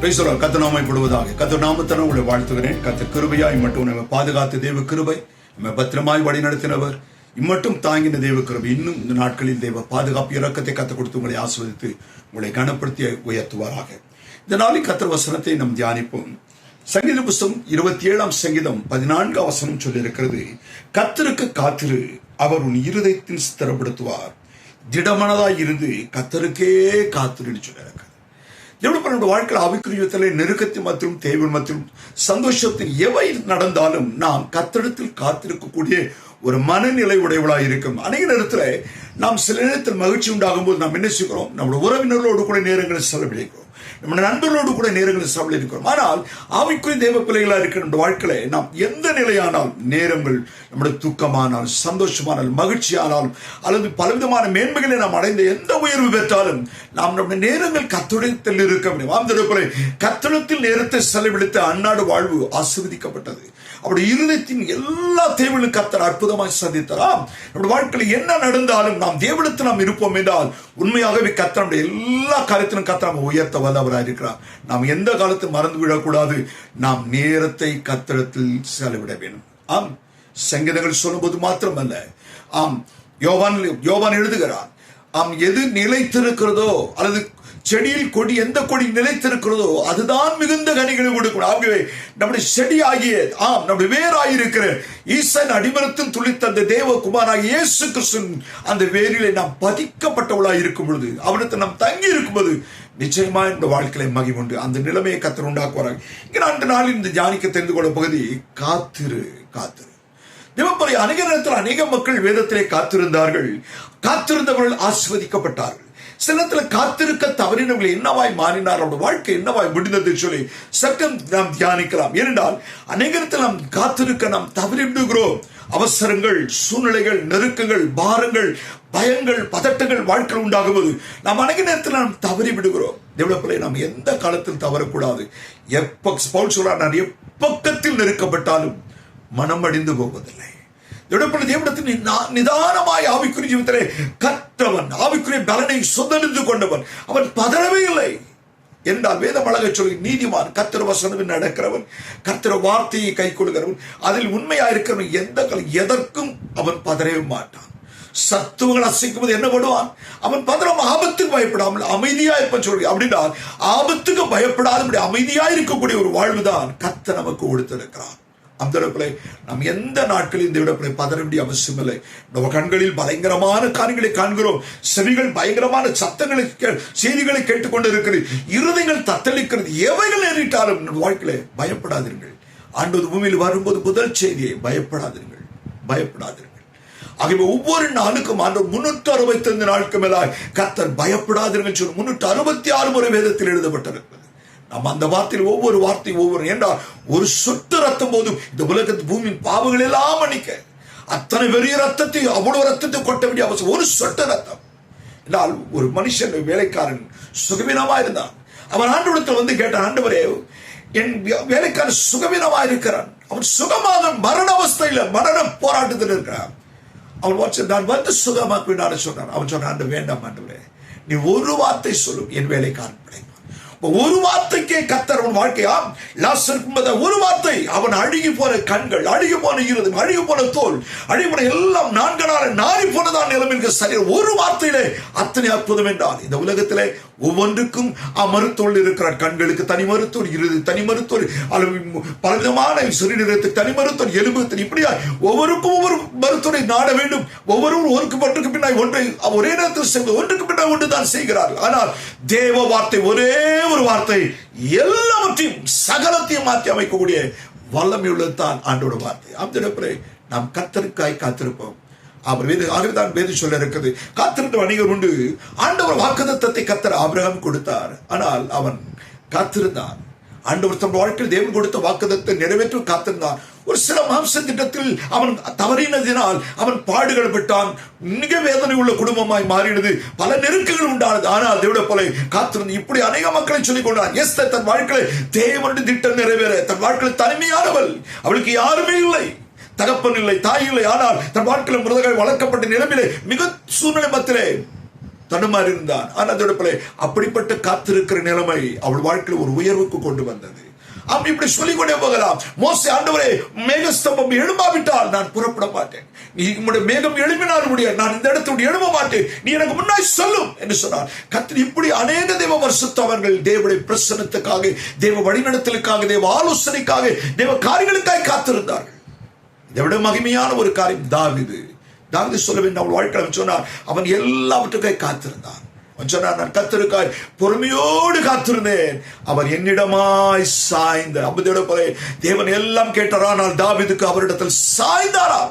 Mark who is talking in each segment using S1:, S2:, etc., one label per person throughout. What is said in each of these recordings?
S1: கர்த்தர் நாமப்படுவதாக. கர்த்தர் நாமத்தினால் உங்களை வாழ்த்துகிறேன். கர்த்தர் கிருபையாய் மட்டும் நம்ம பாதுகாத்த தேவ கிருபை, நம்ம பத்திரமாய் வழி நடத்தினவர், இம்மட்டும் தாங்கின தேவ கிருபை, இன்னும் இந்த நாட்களில் தேவ பாதுகாப்பு இரக்கத்தை கற்றுக் கொடுத்து உங்களை ஆஸ்வதித்து உங்களை கனப்படுத்தி உயர்த்துவாராக. இந்த நாளில் கர்த்தர் வசனத்தை நாம் தியானிப்போம். சங்கீத புஸ்தகம் 27 சங்கீதம் 14 வசனம் சொல்லியிருக்கிறது, கர்த்தருக்கு காத்திரு, அவர் உன் இருதயத்தில் ஸ்திரப்படுத்துவார். திடமனதாய் இருந்து கர்த்தருக்கே காத்திருன்னு சொல்லியிருக்கிறது. நம்முடைய வாழ்க்கையில் ஆவிக்குரியத்திலே நெருக்கத்தை மற்றும் தேவை மற்றும் சந்தோஷத்தில் எவை நடந்தாலும் நாம் கர்த்தரிடத்தில் காத்திருக்கக்கூடிய ஒரு மனநிலை உடையவளாக இருக்கும். அநேக நேரத்தில் நாம் சில நேரத்தில் மகிழ்ச்சி உண்டாகும் போது நாம் என்ன செய்கிறோம்? நம்முடைய உறவினர்களோடு கூட நேரங்களை செலவழிக்கிறோம், நம்முடைய நண்பர்களோடு கூட நேரங்களை செலவழிக்கிறோம். ஆனால் ஆவிக்குரிய தேவ பிள்ளைகளாக இருக்கிற நம்ம வாழ்க்கையில நாம் எந்த நிலையானால், நேரங்கள் நம்முடைய துக்கமானால், சந்தோஷமானால், மகிழ்ச்சியானாலும் அல்லது பலவிதமான மேன்மைகளை நாம் அடைந்த எந்த உயர்வு பெற்றாலும் நாம் நம்முடைய நேரங்கள் கர்த்தரிடத்தில் இருக்க முடியும். அந்த கர்த்தரிடத்தில் நேரத்தை செலவழித்த அந்நாடு வாழ்வு ஆசீர்வதிக்கப்பட்டது. அவருடைய இருதயத்தின் எல்லா தேவைகளும் கர்த்தர் அற்புதமாக சந்தித்தாராம். நம்முடைய வாழ்க்கையில் என்ன நடந்தாலும் நாம் தேவனிடத்தில் நாம் இருப்போம் என்றால் உண்மையாகவே கர்த்தர் எல்லா காலத்திலும் கர்த்தர் உயர்த்த வல்லவராக இருக்கிறார். நாம் எந்த காலத்தில் மறந்து விடக்கூடாது. நாம் நேரத்தை கர்த்தரிடத்தில் செலவிட வேண்டும். ஆம், சங்கீதங்கள் சொல்லும்போது மாத்திரமல்ல, ஆம், யோவான் எழுதுகிறார், ஆம், எது நிலைத்திருக்கிறதோ அல்லது செடியில் கொடி எந்த கொடி நிலைத்திருக்கிறதோ அதுதான் மிகுந்த கனிகளை கொடுக்கும். ஆகவே நம்முடைய செடி ஆகிய நம்முடைய வேராயிருக்கிற ஈசன் அடிமரத்தின் துளித்த அந்த தேவகுமாராகிய இயேசு கிறிஸ்து அந்த வேரிலே நாம் பதிக்கப்பட்டவளாய் இருக்கும் பொழுது, அவனுக்கு நாம் தங்கி இருக்கும்போது நிச்சயமா இந்த வாழ்க்கையில மகிமுண்டு. அந்த நிலைமையை கர்த்தர் உண்டாக்குவாராங்க. இங்க நான் நாளில் இந்த தியானிக்க தெரிந்து கொள்ள பகுதி காத்திரு. தேவப்பறை அநேக நேரத்தில் அநேக மக்கள் வேதத்திலே காத்திருந்தார்கள். காத்திருந்தவர்கள் ஆசீர்வதிக்கப்பட்டார்கள். சில நேரத்தில் காத்திருக்க தவறினவர்கள் என்னவாய் மாறினார், அவருடைய வாழ்க்கை என்னவாய் முடிந்தது சொல்லி சட்டம் நாம் தியானிக்கலாம். ஏனென்றால் அநேக நேரத்தில் நாம் காத்திருக்க நாம் தவறிவிடுகிறோம். அவசரங்கள், சூழ்நிலைகள், நெருக்கங்கள், பாரங்கள், பயங்கள், பதட்டங்கள் வாழ்க்கையில் உண்டாகும்போது நாம் அநேக நேரத்தில் நாம் தவறி விடுகிறோம். தேவப்பிள்ளை, நாம் எந்த காலத்தில் தவறக்கூடாது. பவுல் சொல்றார், நான் எப்பக்கத்தில் நெருக்கப்பட்டாலும் மனம் அடிந்து போவதில்லை. தேவனிடத்தில் நிதானமாய் ஆவிக்குரிய ஜீவிதத்திலே கற்றவன், ஆவிக்குரிய பலனை சொந்தெடுத்து கொண்டவன், அவன் பதறவே இல்லை என்றால் வேதம் அழக சொல்லி, நீதிமான் கர்த்தர் வசனம் நடக்கிறவன், கர்த்தர் வார்த்தையை கை கொள்கிறவன், அதில் உண்மையா இருக்கிறவன் எதற்கும் அவன் பதறவே மாட்டான். சத்துவங்கள் அசைக்கும் போது என்ன பண்ணுவான்? அவன் பதறம் ஆபத்துக்கு பயப்படாமல் அமைதியா இருப்பான் சொல்லி. அப்படின்னா ஆபத்துக்கு பயப்படாத அமைதியா இருக்கக்கூடிய ஒரு வாழ்வுதான் கர்த்தர் நமக்கு கொடுத்திருக்கிறான். அந்த இடத்துல நாம் எந்த நாட்களில் இந்த இடத்துல பதற வேண்டிய அவசியம் இல்லை. நம்ம கண்களில் பயங்கரமான காரியங்களை காண்கிறோம், செவிகள் பயங்கரமான சத்தங்களை செய்திகளை கேட்டுக்கொண்டு இருக்கிறது, இருதயங்கள் தத்தளிக்கிறது. எவைகள் நேரிட்டாலும் வாழ்க்கையில பயப்படாதீர்கள். ஆண்டவர் பூமியில் வரும்போது முதல் செய்தியை பயப்படாதீர்கள். ஆகவே ஒவ்வொரு நாளுக்கும் ஆண்டவர் 365 நாளுக்கு மேலாய் கர்த்தர் பயப்படாதீர்கள் சொல்லி 366 முறை வேதத்தில் எழுதப்பட்டிருக்கிறது. நம்ம அந்த வார்த்தையில் ஒவ்வொரு வார்த்தையும் ஒவ்வொரு என்றால் ஒரு சொட்டு ரத்தம் போதும் இந்த உலகத்து பூமியின் பாவங்கள் எல்லாம் மன்னிக்க. அத்தனை பெரிய ரத்தத்தை, அவ்வளவு ரத்தத்தை கொட்ட வேண்டிய அவசியம் ஒரு சொட்டு ரத்தம் என்றால். ஒரு மனுஷன் வேலைக்காரன் சுகவீனமா இருந்தான். அவன் ஆண்டவரிடத்தில் வந்து கேட்டான், ஆண்டவரே, என் வேலைக்காரன் சுகவீனமா இருக்கிறான், அவன் சுகமாக மரண அவஸ்தையில் மரண போராட்டத்தில் இருக்கிறான். அவன் நான் வந்து சுகமாக்குவேன் சொன்னான். அவன் சொன்னான், ஆண்டு வேண்டாம் ஆண்டவரே, நீ ஒரு வார்த்தை சொல்லும், என் வேலைக்காரன் பிழைப்பான். ஒரு வார்த்தைக்கே கர்த்தர் அவன் வாழ்க்கையாம் ஒரு வார்த்தை, அவன் அழுகி போன கண்கள், அழுகி போன இருதயம், அழுகி போன தோல், அழுகி போன எல்லாம் 4 நாள் நாரி போனதான் நிலைமைக்கு சரி. ஒரு வார்த்தையிலே அத்தனை அற்புதம் என்றால். இந்த உலகத்திலே ஒவ்வொன்றுக்கும் மருத்துவர் இருக்கிறார். கண்களுக்கு தனி மருத்துவர், இருதயம் தனி மருத்துவர், பலவிதமான சிறுநீரகத்துக்கு தனி மருத்துவர், எலும்புக்கு, இப்படியா ஒவ்வொருக்கும் ஒவ்வொரு மருத்துவரை நாட வேண்டும். ஒவ்வொருவரும் ஒன்றுக்கு பின்னாய் ஒன்றை ஒரே நேரத்தில் செய்வது, ஒன்றுக்கு பின்னாய் ஒன்றுதான் செய்கிறார்கள். ஆனால் தேவ வார்த்தை, ஒரே ஒரு வார்த்தை எல்லாவற்றையும் சகலத்தையும் மாற்றி அமைக்கக்கூடிய வல்லமை உள்ளதுதான் ஆண்டோட வார்த்தை. அந்த இடத்துல நாம் கர்த்தருக்காய் காத்திருப்போம். அவர் ஆகவேதான் வேதம் சொல்ல இருக்கிறது, காத்திருந்த வணிகர் உண்டு. ஆண்டவர் வாக்குத்தத்தத்தை கர்த்தர் ஆபிரகாம் கொடுத்தார், ஆனால் அவன் காத்திருந்தான். ஆண்டவர் தன் வாழ்க்கையில் தேவன் கொடுத்த வாக்குத்தத்தை நிறைவேற்ற காத்திருந்தான். ஒரு சில மாம்ச திட்டத்தில் அவன் தவறினதினால் அவன் பாடுகள் விட்டான். மிக வேதனை உள்ள குடும்பமாய் மாறினது, பல நெருக்கங்கள் உண்டானது. ஆனால் தேவனுடைய போல காத்திருந்து இப்படி அநேக மக்களை சொல்லிக் கொண்டான். எஸ்தர் தன் வாழ்க்கையில் தேவனுடைய திட்டம் நிறைவேற தன் வாழ்க்கையில் தனிமையானவள், அவளுக்கு யாருமே இல்லை, தகப்பன் இல்லை, தாய் இல்லை. ஆனால் தன் வாழ்க்கையில் மிருகங்கள் வளர்க்கப்பட்ட நிலைமையிலே மிக சூழ்நிலை மத்திலே தடுமாறி இருந்தான். ஆனால் அதோட பிள்ளை அப்படிப்பட்ட காத்திருக்கிற நிலைமை அவள் வாழ்க்கையில் ஒரு உயர்வுக்கு கொண்டு வந்தது. அப்படி இப்படி சொல்லிக்கொண்டே போகலாம். மோசே, ஆண்டவரே, மேகஸ்தம்பம் எழும்பாவிட்டால் நான் புறப்பட மாட்டேன். நீ உம்முடைய மேகம் எழுப்பினால் முடியாது, நான் இந்த இடத்தோடு எழும்ப மாட்டேன், நீ எனக்கு முன்னாடி சொல்லும் என்று சொன்னார். கர்த்தர் இப்படி அநேக தேவ பரிசுத்தவர்கள் தேவனுடைய பிரசன்னத்துக்காக, தேவ வழிநடத்தலுக்காக, தேவ ஆலோசனைக்காக, தேவ காரியங்களுக்காக காத்திருந்தார்கள். இதை விட மகிமையான ஒரு காரியம் தாவீது சொல்ல வேண்டும். அவள் வாழ்க்கை சொன்னார், அவன் எல்லாவற்றுக்காய் காத்திருந்தான். சொன்னார், நான் கர்த்தருக்காய் பொறுமையோடு காத்திருந்தேன், அவர் என்னிடமாய் சாய்ந்த. தேவன் எல்லாம் கேட்டார், ஆனால் தாவீதுக்கு அவரிடத்தில் சாய்ந்தாரா?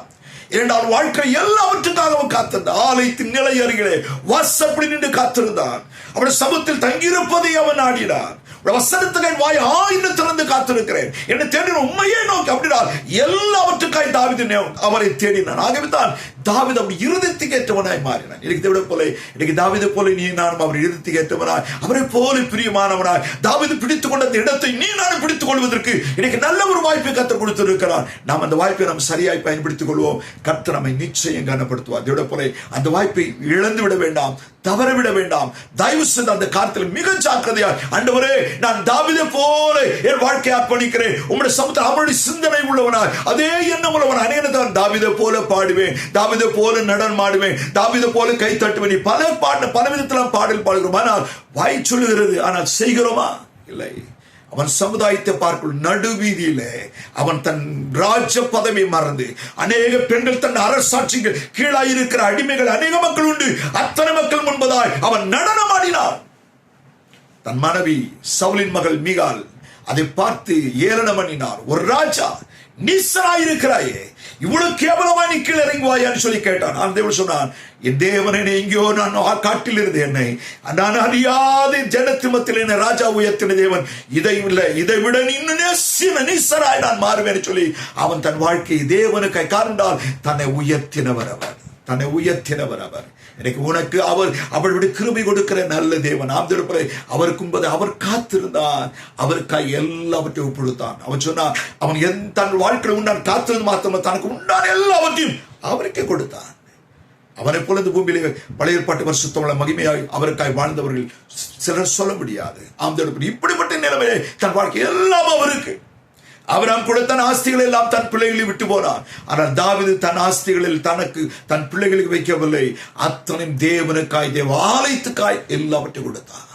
S1: இரண்டாவது வாழ்க்கை எல்லாவற்றுக்காக அவன் காத்திருந்தான். ஆலயத்தின் நிலை அருகிலே வாசப்படி நின்று காத்திருந்தான். அவருடைய சமூகத்தில் தங்கியிருப்பதை அவன் நாடினான். வசனத்துக்கு வாய் ஆயின்னு திறந்து காத்திருக்கிறேன், என்னை தேடின உண்மையே நோக்கி அப்படின்னா எல்லாவற்றுக்காய் தாவீது அவரை தேடினான். ஆகவே தான் தாவீது அப்படி இருதயத்துக்கு ஏற்றவனாய் மாறினான். இன்னைக்கு தாவீதை போல நீ நானும் அவர் இருதயத்துக்கு ஏற்றவனாய், அவரை போல பிரியமானவனாய், தாவீது பிடித்துக் கொண்ட அந்த இடத்தை நீ நானும் பிடித்துக் கொள்வதற்கு இன்னைக்கு நல்ல ஒரு வாய்ப்பை கர்த்தர் கொடுத்திருக்கிறார். நாம் அந்த வாய்ப்பை நாம் சரியாய் பயன்படுத்திக் கொள்வோம். கர்த்தர் நம்மை நிச்சயம் கனப்படுத்துவார். இதோட போல அந்த வாய்ப்பை இழந்து விட வேண்டாம், தவறவிட வேண்டாம். தயவு செய்து அந்த காலத்தில் மிக ஜாக்கிரதையாய், ஆண்டவரே, நான் தாவீதை போல என் வாழ்க்கையை அர்ப்பணிக்கிறேன், உம்முடைய சமூகத்தில் அவருடைய சிந்தனை உள்ளவனாய், அதே எண்ணம் உள்ளவனாய், அநேகத்தான் தாவீதை போல பாடுவேன், தாவீதை போல நடனம் ஆடுவேன், தாவீதை போல கை தட்டுவேன். பல விதத்தில் பாடல் பாடுகிறோம், ஆனால் வாய் சொல்லுகிறது, ஆனால் செய்கிறோமா? இல்லை. அவன் சமுதாயத்தை பார்க்கும் நடுவீதியிலே அவன் தன் ராஜ்ய பதவியை மறந்து, அநேக பெண்கள் தன் அரசாட்சிகள் கீழாயிருக்கிற அடிமைகள் அநேக மக்கள் உண்டு, அத்தனை மக்கள் முன்பதாய் அவன் நடனமாடினான். தன் மனைவி சவுலின் மகள் மீகால் அதை பார்த்து ஏளனம் பண்ணினார். ஒரு ராஜா, நீசனாயிருக்கிறாயே, இவ்வளவு கேவலமாய் நீ கீழே இறங்குவாயான்னு சொல்லி கேட்டான். அந்த தேவன் சொன்னான், என் தேவனை எங்கேயோ நான் காட்டில் இருந்து என்னை நான் அறியாத ஜனத்திமத்தில் என்னை ராஜா உயர்த்தின தேவன், இதை விட இன்னும் நீசராய் நான் மாறுவேன் சொல்லி அவன் தன் வாழ்க்கையை தேவனுக்கு காரணால் தன்னை உயர்த்தினவர் அவர். எனக்கு உனக்கு அவளுடைய கிருபை கொடுக்கிற நல்ல தேவன். அவருக்கு அவர் காத்திருந்தான், அவருக்காய் எல்லாவற்றையும் ஒப்புடுத்தான். அவன் சொன்னான், அவன் தன் வாழ்க்கையில் உண்டான் காத்திருந்து மாத்திரம் தனக்கு உண்டான எல்லாவற்றையும் அவருக்கே கொடுத்தான். அவனை போல இந்த பூமியிலே பழைய ஏற்பாட்டு பரிசுத்தமுள்ள மகிமையாய் அவருக்காய் வாழ்ந்தவர்கள் சிலர் சொல்ல முடியாது. இப்படிப்பட்ட நிலைமையை தன் வாழ்க்கை எல்லாம் அவருக்கு. ஆபிரகாம் கூட தன் ஆஸ்திகளை எல்லாம் தன் பிள்ளைகளை விட்டு போனான். ஆனால் தாவீது தன் ஆஸ்திகளில் தன் பிள்ளைகளுக்கு வைக்கவில்லை, அத்தனையும் தேவனுக்காய், தேவ ஆலயத்துக்காய் எல்லாவற்றையும் கொடுத்தான்.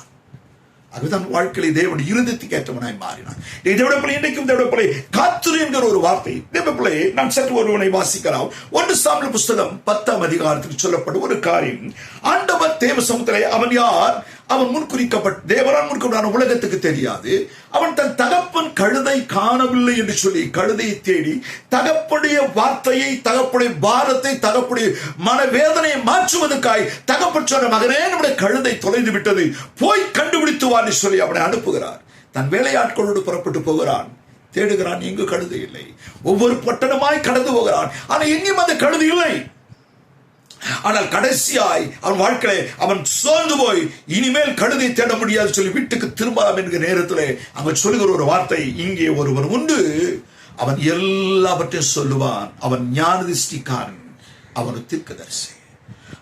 S1: அதுதான் வாழ்க்கையை தேவன் இருதயத்துக்கு ஏற்றவனாய் மாறினான். இன்றைக்கும் காத்திரு என்கிற ஒரு வார்த்தை தேவப்பிள்ளை நான் சற்று ஒருவனை வாசிக்கலாம். 1 சாமுவேல் புஸ்தகம் 10ஆம் அதிகாரத்தில் சொல்லப்படும் ஒரு காரியம். ஆண்டவர் தேவ சமூகத்திலே அவன் யார்? அவன் முன்குறிக்கப்பட்ட தேவரான் முன்குறிக்கப்பட்ட உலகத்துக்கு தெரியாது. அவன் தன் தகப்பன் கழுதை காணவில்லை என்று சொல்லி கழுதையை தேடி தகப்புடைய வார்த்தையை, தகப்புடைய பாரத்தை, தகப்புடைய மனவேதனையை மாற்றுவதற்காய் தகப்பன் சொன்ன, மகனே, நம்முடைய கழுதை தொலைந்து விட்டது, போய் கண்டுபிடித்து வா சொல்லி அவனை அனுப்புகிறார். தன் வேலையாட்களோடு புறப்பட்டு போகிறான். தேடுகிறான், எங்கு கழுதை இல்லை. ஒவ்வொரு பட்டணமாய் கடந்து போகிறான், ஆனால் எங்கேயும் அந்த கழுதை இல்லை. ஆனால் கடைசியாய் அவன் வாழ்க்கையில அவன் சோர்ந்து போய் இனிமேல் கழுதை தேட முடியாது சொல்லி வீட்டுக்கு திரும்பலாம் என்கிற நேரத்தில் அவன் சொல்லுகிற ஒரு வார்த்தை, இங்கே ஒருவர் உண்டு, அவன் எல்லாவற்றையும் சொல்லுவான், அவன் ஞானதிஷ்டிக்காரன், அவன் தீர்க்கதரிசி.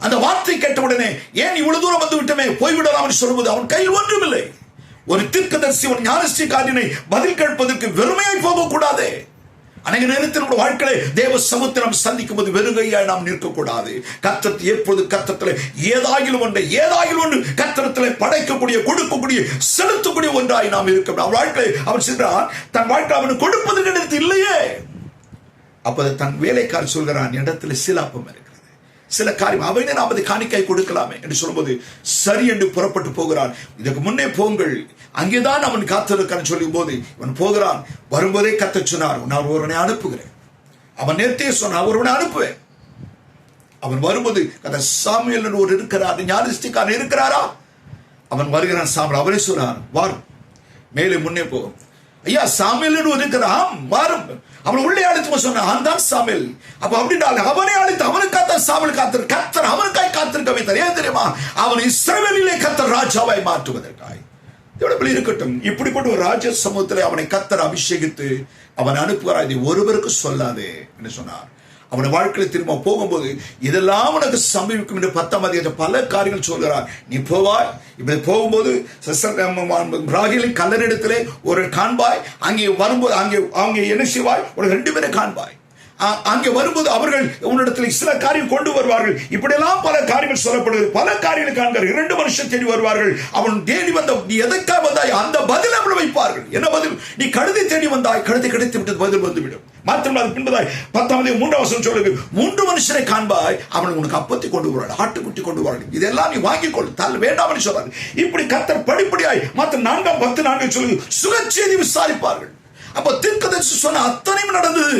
S1: அந்த வார்த்தை கேட்டவுடனே, ஏன் இவ்வளவு தூரம் வந்து விட்டமே, போய்விடலாம் சொல்லும்போது அவன் கையில் ஒன்றுமில்லை. ஒரு தீர்க்கதரிசி, ஒரு ஞானதிஷ்டிக்காரனை பதில் கேட்பதற்கு வெறுமையாய் போகக்கூடாது. அநேக நேரத்தில் நம்முடைய வாழ்க்கையை தேவ சமூகத்தை நாம் சந்திக்கும் போது வெறுங்கையாய் நாம் நிற்கக்கூடாது. கர்த்தர் எப்பொழுது கர்த்தத்தில் ஏதாகிலும் ஒன்று கர்த்தரத்தில் படைக்கக்கூடிய, கொடுக்கக்கூடிய, செலுத்தக்கூடிய ஒன்றாய் நாம் இருக்க. அவன் வாழ்க்கையை அவன் சென்றான், தன் வாழ்க்கை அவனுக்கு கொடுப்பதற்கு இடத்து இல்லையே. அப்போது தன் வேலைக்காரர் சொல்கிறான், இடத்துல சிலாப்பம் இருக்கிறது, சில காரியம் அவனே நாம் அதை காணிக்காய் கொடுக்கலாமே என்று சொல்லும்போது சரி என்று புறப்பட்டு போகிறான். இதற்கு முன்னே போங்கள், அங்கேதான் அவன் காத்திருக்கான்னு சொல்லும் போது இவன் போகிறான். வரும்போதே கர்த்தர் சொன்னார், நான் ஒருவனை அனுப்புகிறேன். அவன் நேர்த்தியே சொன்னான், ஒருவனை அனுப்புவேன். அவன் வரும்போது சாமுவேல் என்று ஒரு இருக்கிறார், ஞானதிஷ்டிக்காரன் இருக்கிறாரா? அவன் வருகிறான். சாமுவேல் அவரே சொல்றான், வாரும், மேலே முன்னே போகும். ஐயா, சாமுவேல் என்று இருக்கிறான், வாரும். அவன் உள்ளே அழைத்து சொன்னான், தான் சாமுவேல். அப்ப அப்படின்றால் அவனை அழைத்து அவனுக்காக சாமுவேல் கர்த்தர் அவனுக்காய் காத்திருக்க வைத்தார். ஏன் தெரியுமா? அவன் இஸ்ரவேலிலே கர்த்தர் ராஜாவாய் மாற்றுவதற்காய். இருக்கட்டும், இப்படிப்பட்ட ஒரு ராஜ சமூகத்தில் அவனை கர்த்தர் அபிஷேகித்து அவன் அனுப்புகிறார். இதை ஒருவருக்கு சொல்லாதே என்று சொன்னார். அவன் வாழ்க்கையில் திரும்ப போகும்போது இதெல்லாம் உனக்கு சம்பவிக்கும் என்று 10ஆம் அதிகாரத்தில் பல காரியங்கள் சொல்கிறார். நீ போவாய், இப்படி போகும்போது ராகேலின் கல்லறிடத்திலே ஒரு காண்பாய். அங்கே வரும்போது அங்கே என்ன செய்வாய், ஒரு 2 பேரை காண்பாய். அங்கே வரும்போது அவர்கள் உன்னிடத்தில் சில காரியம் கொண்டு வருவார்கள். இப்படியெல்லாம் பல காரியங்கள் சொல்லப்படுகிறது. பல காரியங்கள் காண்கிறார். 2 மனுஷன் தேடி வருவார்கள். அவன் தேடி வந்த நீ எதற்காக வந்தாய் அந்த பதில் அவர்கள் வைப்பார்கள். என்ன பதில்? நீ கழுதை தேடி வந்தாய், கழுதை கிடைத்து விட்டது, பதில் வந்துவிடும். மாத்திரம் பின்பதாய் 10ஆம் அதிகாரம் 3ஆம் வசனம் சொல்லுது, 3 மனுஷரை காண்பாய், அவன் உனக்கு அப்பத்தை கொண்டு வருவார்கள், ஆட்டுக்குட்டி கொண்டு வருவார்கள், இதெல்லாம் நீ வாங்கிக் கொள், தள்ள வேண்டாம் என்று சொல்றாரு. இப்படி கர்த்தர் படிப்படியாய் மாத்திரம் 4ஆம் 10 நாட்கள் சொல்லுது சுகச்செய்தி விசாரிப்பார்கள். அப்ப தீர்க்கதரிசி சொன்ன அத்தனையும் நடந்தது.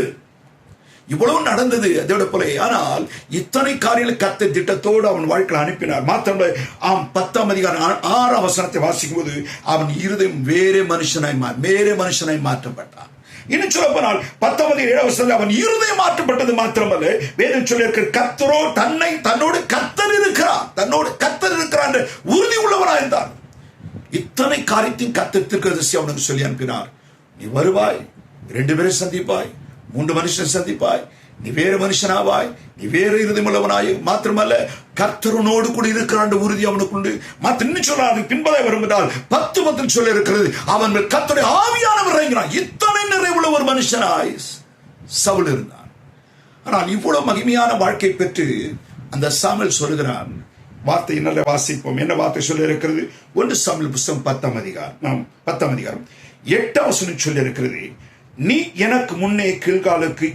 S1: இவ்வளவு நடந்தது அதோட போல. ஆனால் இத்தனை காரியங்களை கர்த்தர் திட்டத்தோடு அவன் வாழ்க்கையில் அனுப்பினார். மாத்திரமல்ல 10ஆம் அதிகாரம் 6ஆம் வசனத்தை வாசிக்கும் போது அவன் இருதயம் வேறே மனுஷனாய் மாற்றப்பட்டான். இன்னும் சொல்ல போனால் 10ஆம் அதிகாரம் 7ஆம் வசனத்தில் அவன் இருதயம் மாற்றப்பட்டது மாத்திரமல்ல, வேதம் சொல்லியிருக்கிற கர்த்தரோ தன்னோடு கர்த்தர் இருக்கிறார் என்ற உறுதி உள்ளவனாக இருந்தான். இத்தனை காரியத்தையும் கர்த்தர் தீர்க்கதரிசி அவனுக்கு சொல்லி அனுப்பினார். நீ வருவாய், 2 பேரை சந்திப்பாய், 3 மனுஷன் சந்திப்பாய், நீ வேறு மனுஷனாவாய், நீ வேறு இருதயமுள்ளவனாய். மாத்திரமல்ல கர்த்தரனோடு கூட இருக்கிறான் உறுதி அவனுக்கு உண்டு. மாத்திரம் இன்னும் சொல்ல அது பின்பதாய் வரும்பதால் 10 சொல்ல இருக்கிறது, அவன் மேல் கர்த்தருடைய ஆவியானவர் இறங்கினான். இத்தனை நிறைவுள்ள ஒரு மனுஷனாய் சவுல் இருந்தான். ஆனால் இவ்வளவு மகிமையான வாழ்க்கை பெற்று அந்த சாமுவேல் சொல்லுகிறான். வார்த்தை என்ன வாசிப்போம், என்ன வார்த்தை சொல்ல இருக்கிறது? 1 சாமுவேல் புத்தகம் 10ஆம் அதிகாரம் 8ஆம் வசனம் சொல்ல இருக்கிறது, நீ எனக்கு முன்னே கில்காலுக்கு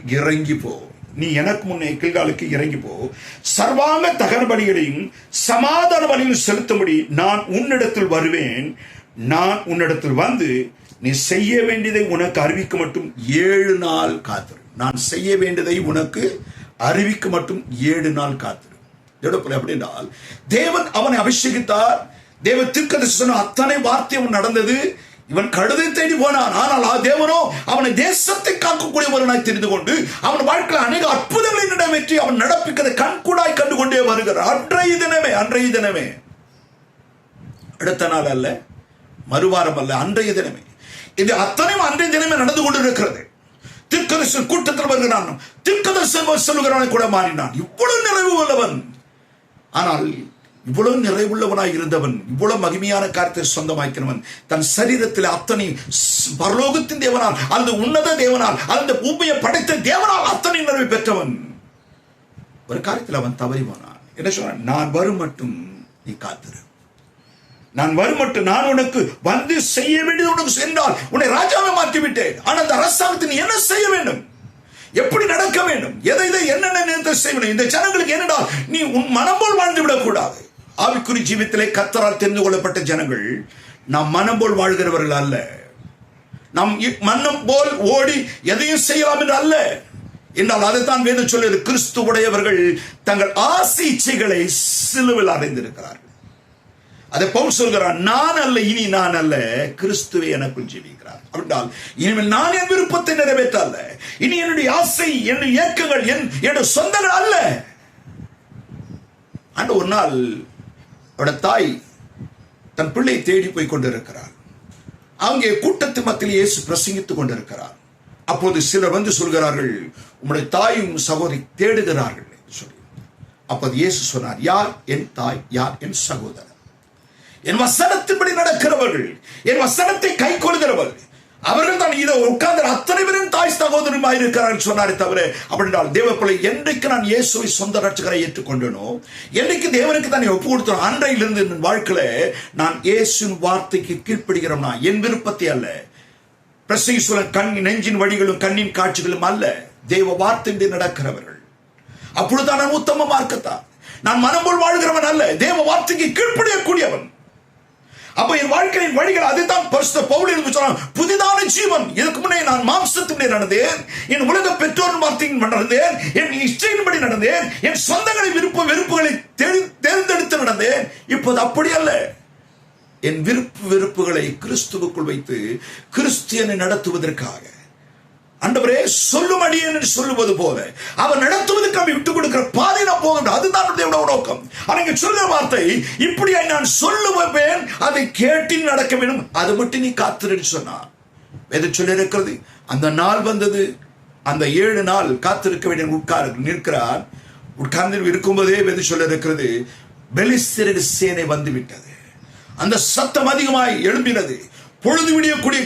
S1: இறங்கி போ, சர்வாங்க தகன பலிகளையும் சமாதான பலிகளையும் செலுத்தும்படி நான் உன்னிடத்தில் வருவேன். நான் உன்னிடத்தில் வந்து நீ செய்ய வேண்டியதை உனக்கு அறிவிக்க மட்டும் 7 நாள் காத்திரு. நான் செய்ய வேண்டியதை உனக்கு அறிவிக்க மட்டும் 7 நாள் காத்திரு. அப்படின்றால் தேவன் அவனை அபிஷேகித்தார். தேவ தீர்க்கதரிசி சொன்ன அத்தனை வார்த்தையும் நடந்தது. இவன் கழுதை தேடி போனான். ஆனால் தேவனோ அவனை தேசத்தை காக்கக்கூடியவனாய் தெரிந்து கொண்டு அவன் வாழ்க்கையில் அநேக அற்புதங்களை நிறைவேற்றி அவன் நடப்பிக்கிறதை கண்கூடாய் கண்டுகொண்டே வருகிறார். அன்றைய தினமே, அடுத்த நாள் அல்ல, மறுவாரம் அல்ல, அன்றைய தினமே. இது அத்தனையும் அன்றைய தினமே நடந்து கொண்டிருக்கிறது. தீர்க்கதரிசி கூட்டத்தில் வருகிறான், தீர்க்கதரிசி சொல்லுகிறவனை கூட மாறினான். இவ்வளவு நிறைவு உள்ளவன், ஆனால் இவ்வளவு நிறைவுள்ளவனாய் இருந்தவன், இவ்வளவு மகிமையான காரியத்தை சொந்தமாக்கிறவன், தன் சரீரத்தில் அத்தனை பரலோகத்தின் தேவனால் அந்த உன்னத தேவனால் அந்த பூமியை படைத்த தேவனால் அத்தனை நிறைவு பெற்றவன். ஒரு காரியத்தில் அவன் தவறி போனான். என்ன சொன்னான்? நான் வரும் மட்டும் நீ காத்திரு, நான் வரும் மட்டும் நான் உனக்கு வந்து செய்ய வேண்டியது உனக்கு சென்றால் உன்னை ராஜாவை மாற்றிவிட்டேன். ஆனால் அந்த அரசாங்கத்தை நீ என்ன செய்ய வேண்டும், எப்படி நடக்க வேண்டும், எதை என்னென்ன செய்ய வேண்டும், இந்த ஜனங்களுக்கு என்னடா நீ உன் மனம் போல் வாழ்ந்து விடக்கூடாது. ஆவிக்குரிய ஜீவியத்திலே கர்த்தரால் தெரிந்து கொள்ளப்பட்ட ஜனங்கள் நாம் மனம் போல் வாழ்கிறவர்கள் அல்ல. நாம் மனம் போல் ஓடி எதையும் செய்யலாம் என்று அல்ல என்றால் அதைத்தான் வேதம் சொல்லுது, கிறிஸ்துவுடையவர்கள் தங்கள் ஆசை இச்சைகளை சிலுவையில் அடைந்திருக்கிறார்கள். அதை பவுல் சொல்கிறார், நான் அல்ல, இனி நான் அல்ல, கிறிஸ்துவே எனக்குள் ஜீவிக்கிறார். அப்படின்றால் இனிமேல் நான் என் விருப்பத்தை நிறைவேற்ற அல்ல, இனி என்னுடைய ஆசை, என்னுடைய இயக்கங்கள், என்னுடைய சொந்தங்கள் அல்ல. அன்று ஒரு நாள் அவருடைய தாய் தன் பிள்ளையை தேடி போய் கொண்டிருக்கிறார். அங்கே கூட்டத்து மத்தியில் இயேசு பிரசங்கித்துக் கொண்டிருக்கிறார். அப்போது சிலர் வந்து சொல்கிறார்கள், உம்முடைய தாயும் சகோதரி தேடுகிறார்கள் சொல்லி. அப்போது இயேசு சொன்னார், யார் என் தாய், யார் என் சகோதரர்? என் வசனத்தின்படி நடக்கிறவர்கள், என் வசனத்தை கை கொள்கிறவர்கள், அவர்கள் தான் இதை உட்கார்ந்து அத்தனை பேரும் தாய் சகோதரமாய் இருக்கிறார்கள் சொன்னாரே தவிர. அப்படின்றால் தேவ பிள்ளை, என்றைக்கு நான் இயேசுவை சொந்த ரட்சகரை ஏற்றுக்கொண்டனோ, என்றைக்கு தேவனுக்கு தான் ஒப்பு கொடுத்தோம், அன்றையிலிருந்து என் வாழ்க்கையில நான் இயேசுவின் வார்த்தைக்கு கீழ்ப்படுகிறோம்னா, என் விருப்பத்தை அல்ல, பிரசங்கி சொல்ல கண் நெஞ்சின் வழிகளும் கண்ணின் காட்சிகளும் அல்ல, தேவ வார்த்தை நடக்கிறவர்கள். அப்பொழுதுதான் நான் உத்தம மார்க்கத்தான், நான் மனம் போல் வாழ்கிறவன் அல்ல, தேவ வார்த்தைக்கு கீழ்ப்படியக்கூடியவன். அப்ப என் வாழ்க்கையின் வழிகள் அதுதான் பரிசுத்த பவுல் என்று சொன்னான், புதிதான ஜீவன். இதுக்கு முன்னே நான் மாம்சத்தின்படி நடந்தேன், என் உலக பெற்றோர் வார்த்தையின் நடந்தேன், என் இஷ்டையின்படி நடந்தேன், என் சொந்தங்களை வெறுப்புகளை தேர்ந்தெடுத்து நடந்தேன். இப்போது அப்படி அல்ல, என் வெறுப்புகளை கிறிஸ்துவுக்குள் வைத்து கிறிஸ்தியனை நடத்துவதற்காக, ஆண்டவரே சொல்லும் அடியேன் என்று சொல்லுவது போல அவர் நடத்துவதற்கு அவன் விட்டுக் கொடுக்கிற பாதை நான் போகின்ற, அதுதான் நோக்கம். அவங்க சொல்ற வார்த்தை இப்படி நான் சொல்லுவேன், அதை கேட்டு நடக்க வேண்டும், அதை மட்டும் நீ காத்திரு சொன்னார். எதை சொல்லி இருக்கிறது? அந்த நாள் வந்தது, அந்த 7 நாள் காத்திருக்க வேண்டிய நிற்கிறார். உட்கார்ந்து இருக்கும்போதே வெது சொல்ல இருக்கிறது, பெலிஸ்தரின் சேனை வந்து விட்டது. அந்த சத்தம் அதிகமாய் எழும்பினது. பொழுது விடியக்கூடிய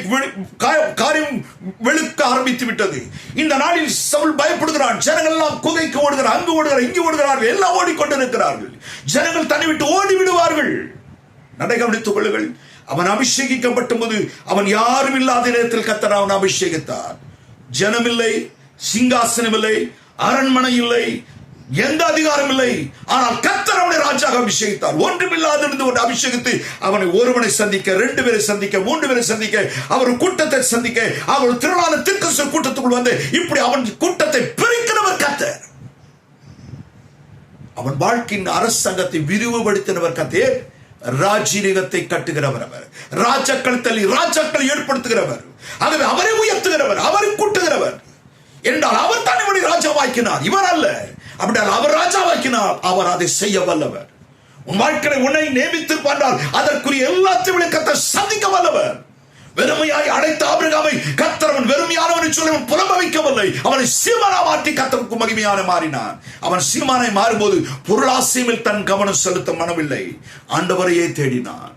S1: காரியம் வெளுக்க ஆரம்பித்து விட்டது. இந்த நாளில் சவுல் பயப்படுகிறான். ஜனங்கள் எல்லாம் குகைக்கு ஓடுகிறார், அங்கு ஓடுகிறார், இங்கு ஓடுகிறார்கள், எல்லாம் ஓடிக்கொண்டிருக்கிறார்கள். ஜனங்கள் தன்னை விட்டு ஓடி விடுவார்கள். நடை கவனித்துக் கொள்ளுங்கள். அவன் அபிஷேகிக்கப்பட்ட போது அவன் யாரும் இல்லாத நேரத்தில் கர்த்தர் அவன் அபிஷேகித்தார். ஜனமில்லை, சிங்காசனம் இல்லை, அரண்மனை இல்லை, எந்த அதிகாரம் இல்லை. ஆனால் கர்த்தர் அவனை ராஜாக அபிஷேகித்தார். ஒன்றுமில்லாத இருந்து ஒரு அபிஷேகித்து அவனை ஒருவனை சந்திக்க, 2 பேரை சந்திக்க, 3 பேரை சந்திக்க, அவர் கூட்டத்தை சந்திக்க, அவர் திரளான தீர்க்கதரிசி கூட்டத்துக்குள் வந்து இப்படி அவன் கூட்டத்தை பிரிக்கிறவர் கர்த்தர். அவன் வாழ்க்கையின் அரசாங்கத்தை விரிவுபடுத்தினவர் கர்த்தர். ராஜ்யத்தை கட்டுகிறவர் அவர். ராஜாக்கள் தள்ளி ராஜாக்களை ஏற்படுத்துகிறவர். ஆகவே அவரை உயர்த்துகிறவர், அவரை கூட்டுகிறவர் என்றால் அவர் தான் இவனை ராஜாவாக்கினார், இவர் அல்ல. அப்படினால் அவர் ராஜாவாக்கினார், அவர் அதை செய்ய வல்லவர். உன் வாழ்க்கையை உன்னை நியமித்து பண்ணால் அதற்குரிய எல்லாத்தையும் கர்த்தர் சந்திக்க வல்லவர். வெறுமையாய் அழைத்த ஆபிரகாமை கர்த்தர் அவன் வெறுமையானவனை சொல்லி அவன் புலம்ப வைக்கவில்லை. அவனை சீமானா மாற்றி கர்த்தருக்கு மகிமையான மாறினான். அவன் சீமானை மாறும்போது பொருளாசையில் தன் கவனம் செலுத்த மனமில்லை, ஆண்டவரையே தேடினான்.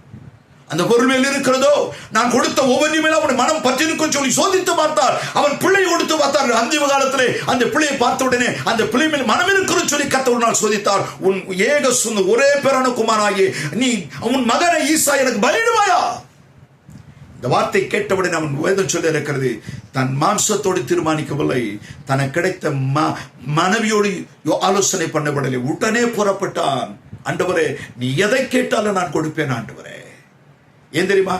S1: அந்த பொருள் மேல் இருக்கிறதோ நான் கொடுத்த ஒவ்வொரு மேலும் அவன் மனம் பற்றிருக்கும் சொல்லி சோதித்து பார்த்தார். அவன் பிள்ளை கொடுத்து பார்த்தார். அந்திம காலத்திலே அந்த பிள்ளையை பார்த்த உடனே அந்த பிள்ளை மேல் மனம் இருக்கிறது சொல்லி கர்த்தர் ஒரு நாள் சோதித்தார். உன் ஏக சொந்த ஒரே பேரான குமாரனாகிய நீ உன் மகனை ஈசா எனக்கு பலியிடுவாயா? இந்த வார்த்தை கேட்டவுடன் அவன் வேதம் சொல்ல இருக்கிறது, தன் மாம்சத்தோடு தீர்மானிக்கவில்லை, தனக்கு கிடைத்த மனைவியோடு ஆலோசனை பண்ணவில்லை. உடனே புறப்பட்டான். ஆண்டவரே நீ எதை கேட்டாலும் நான் கொடுப்பேன் ஆண்டவரே. ஏன் தெரியுமா?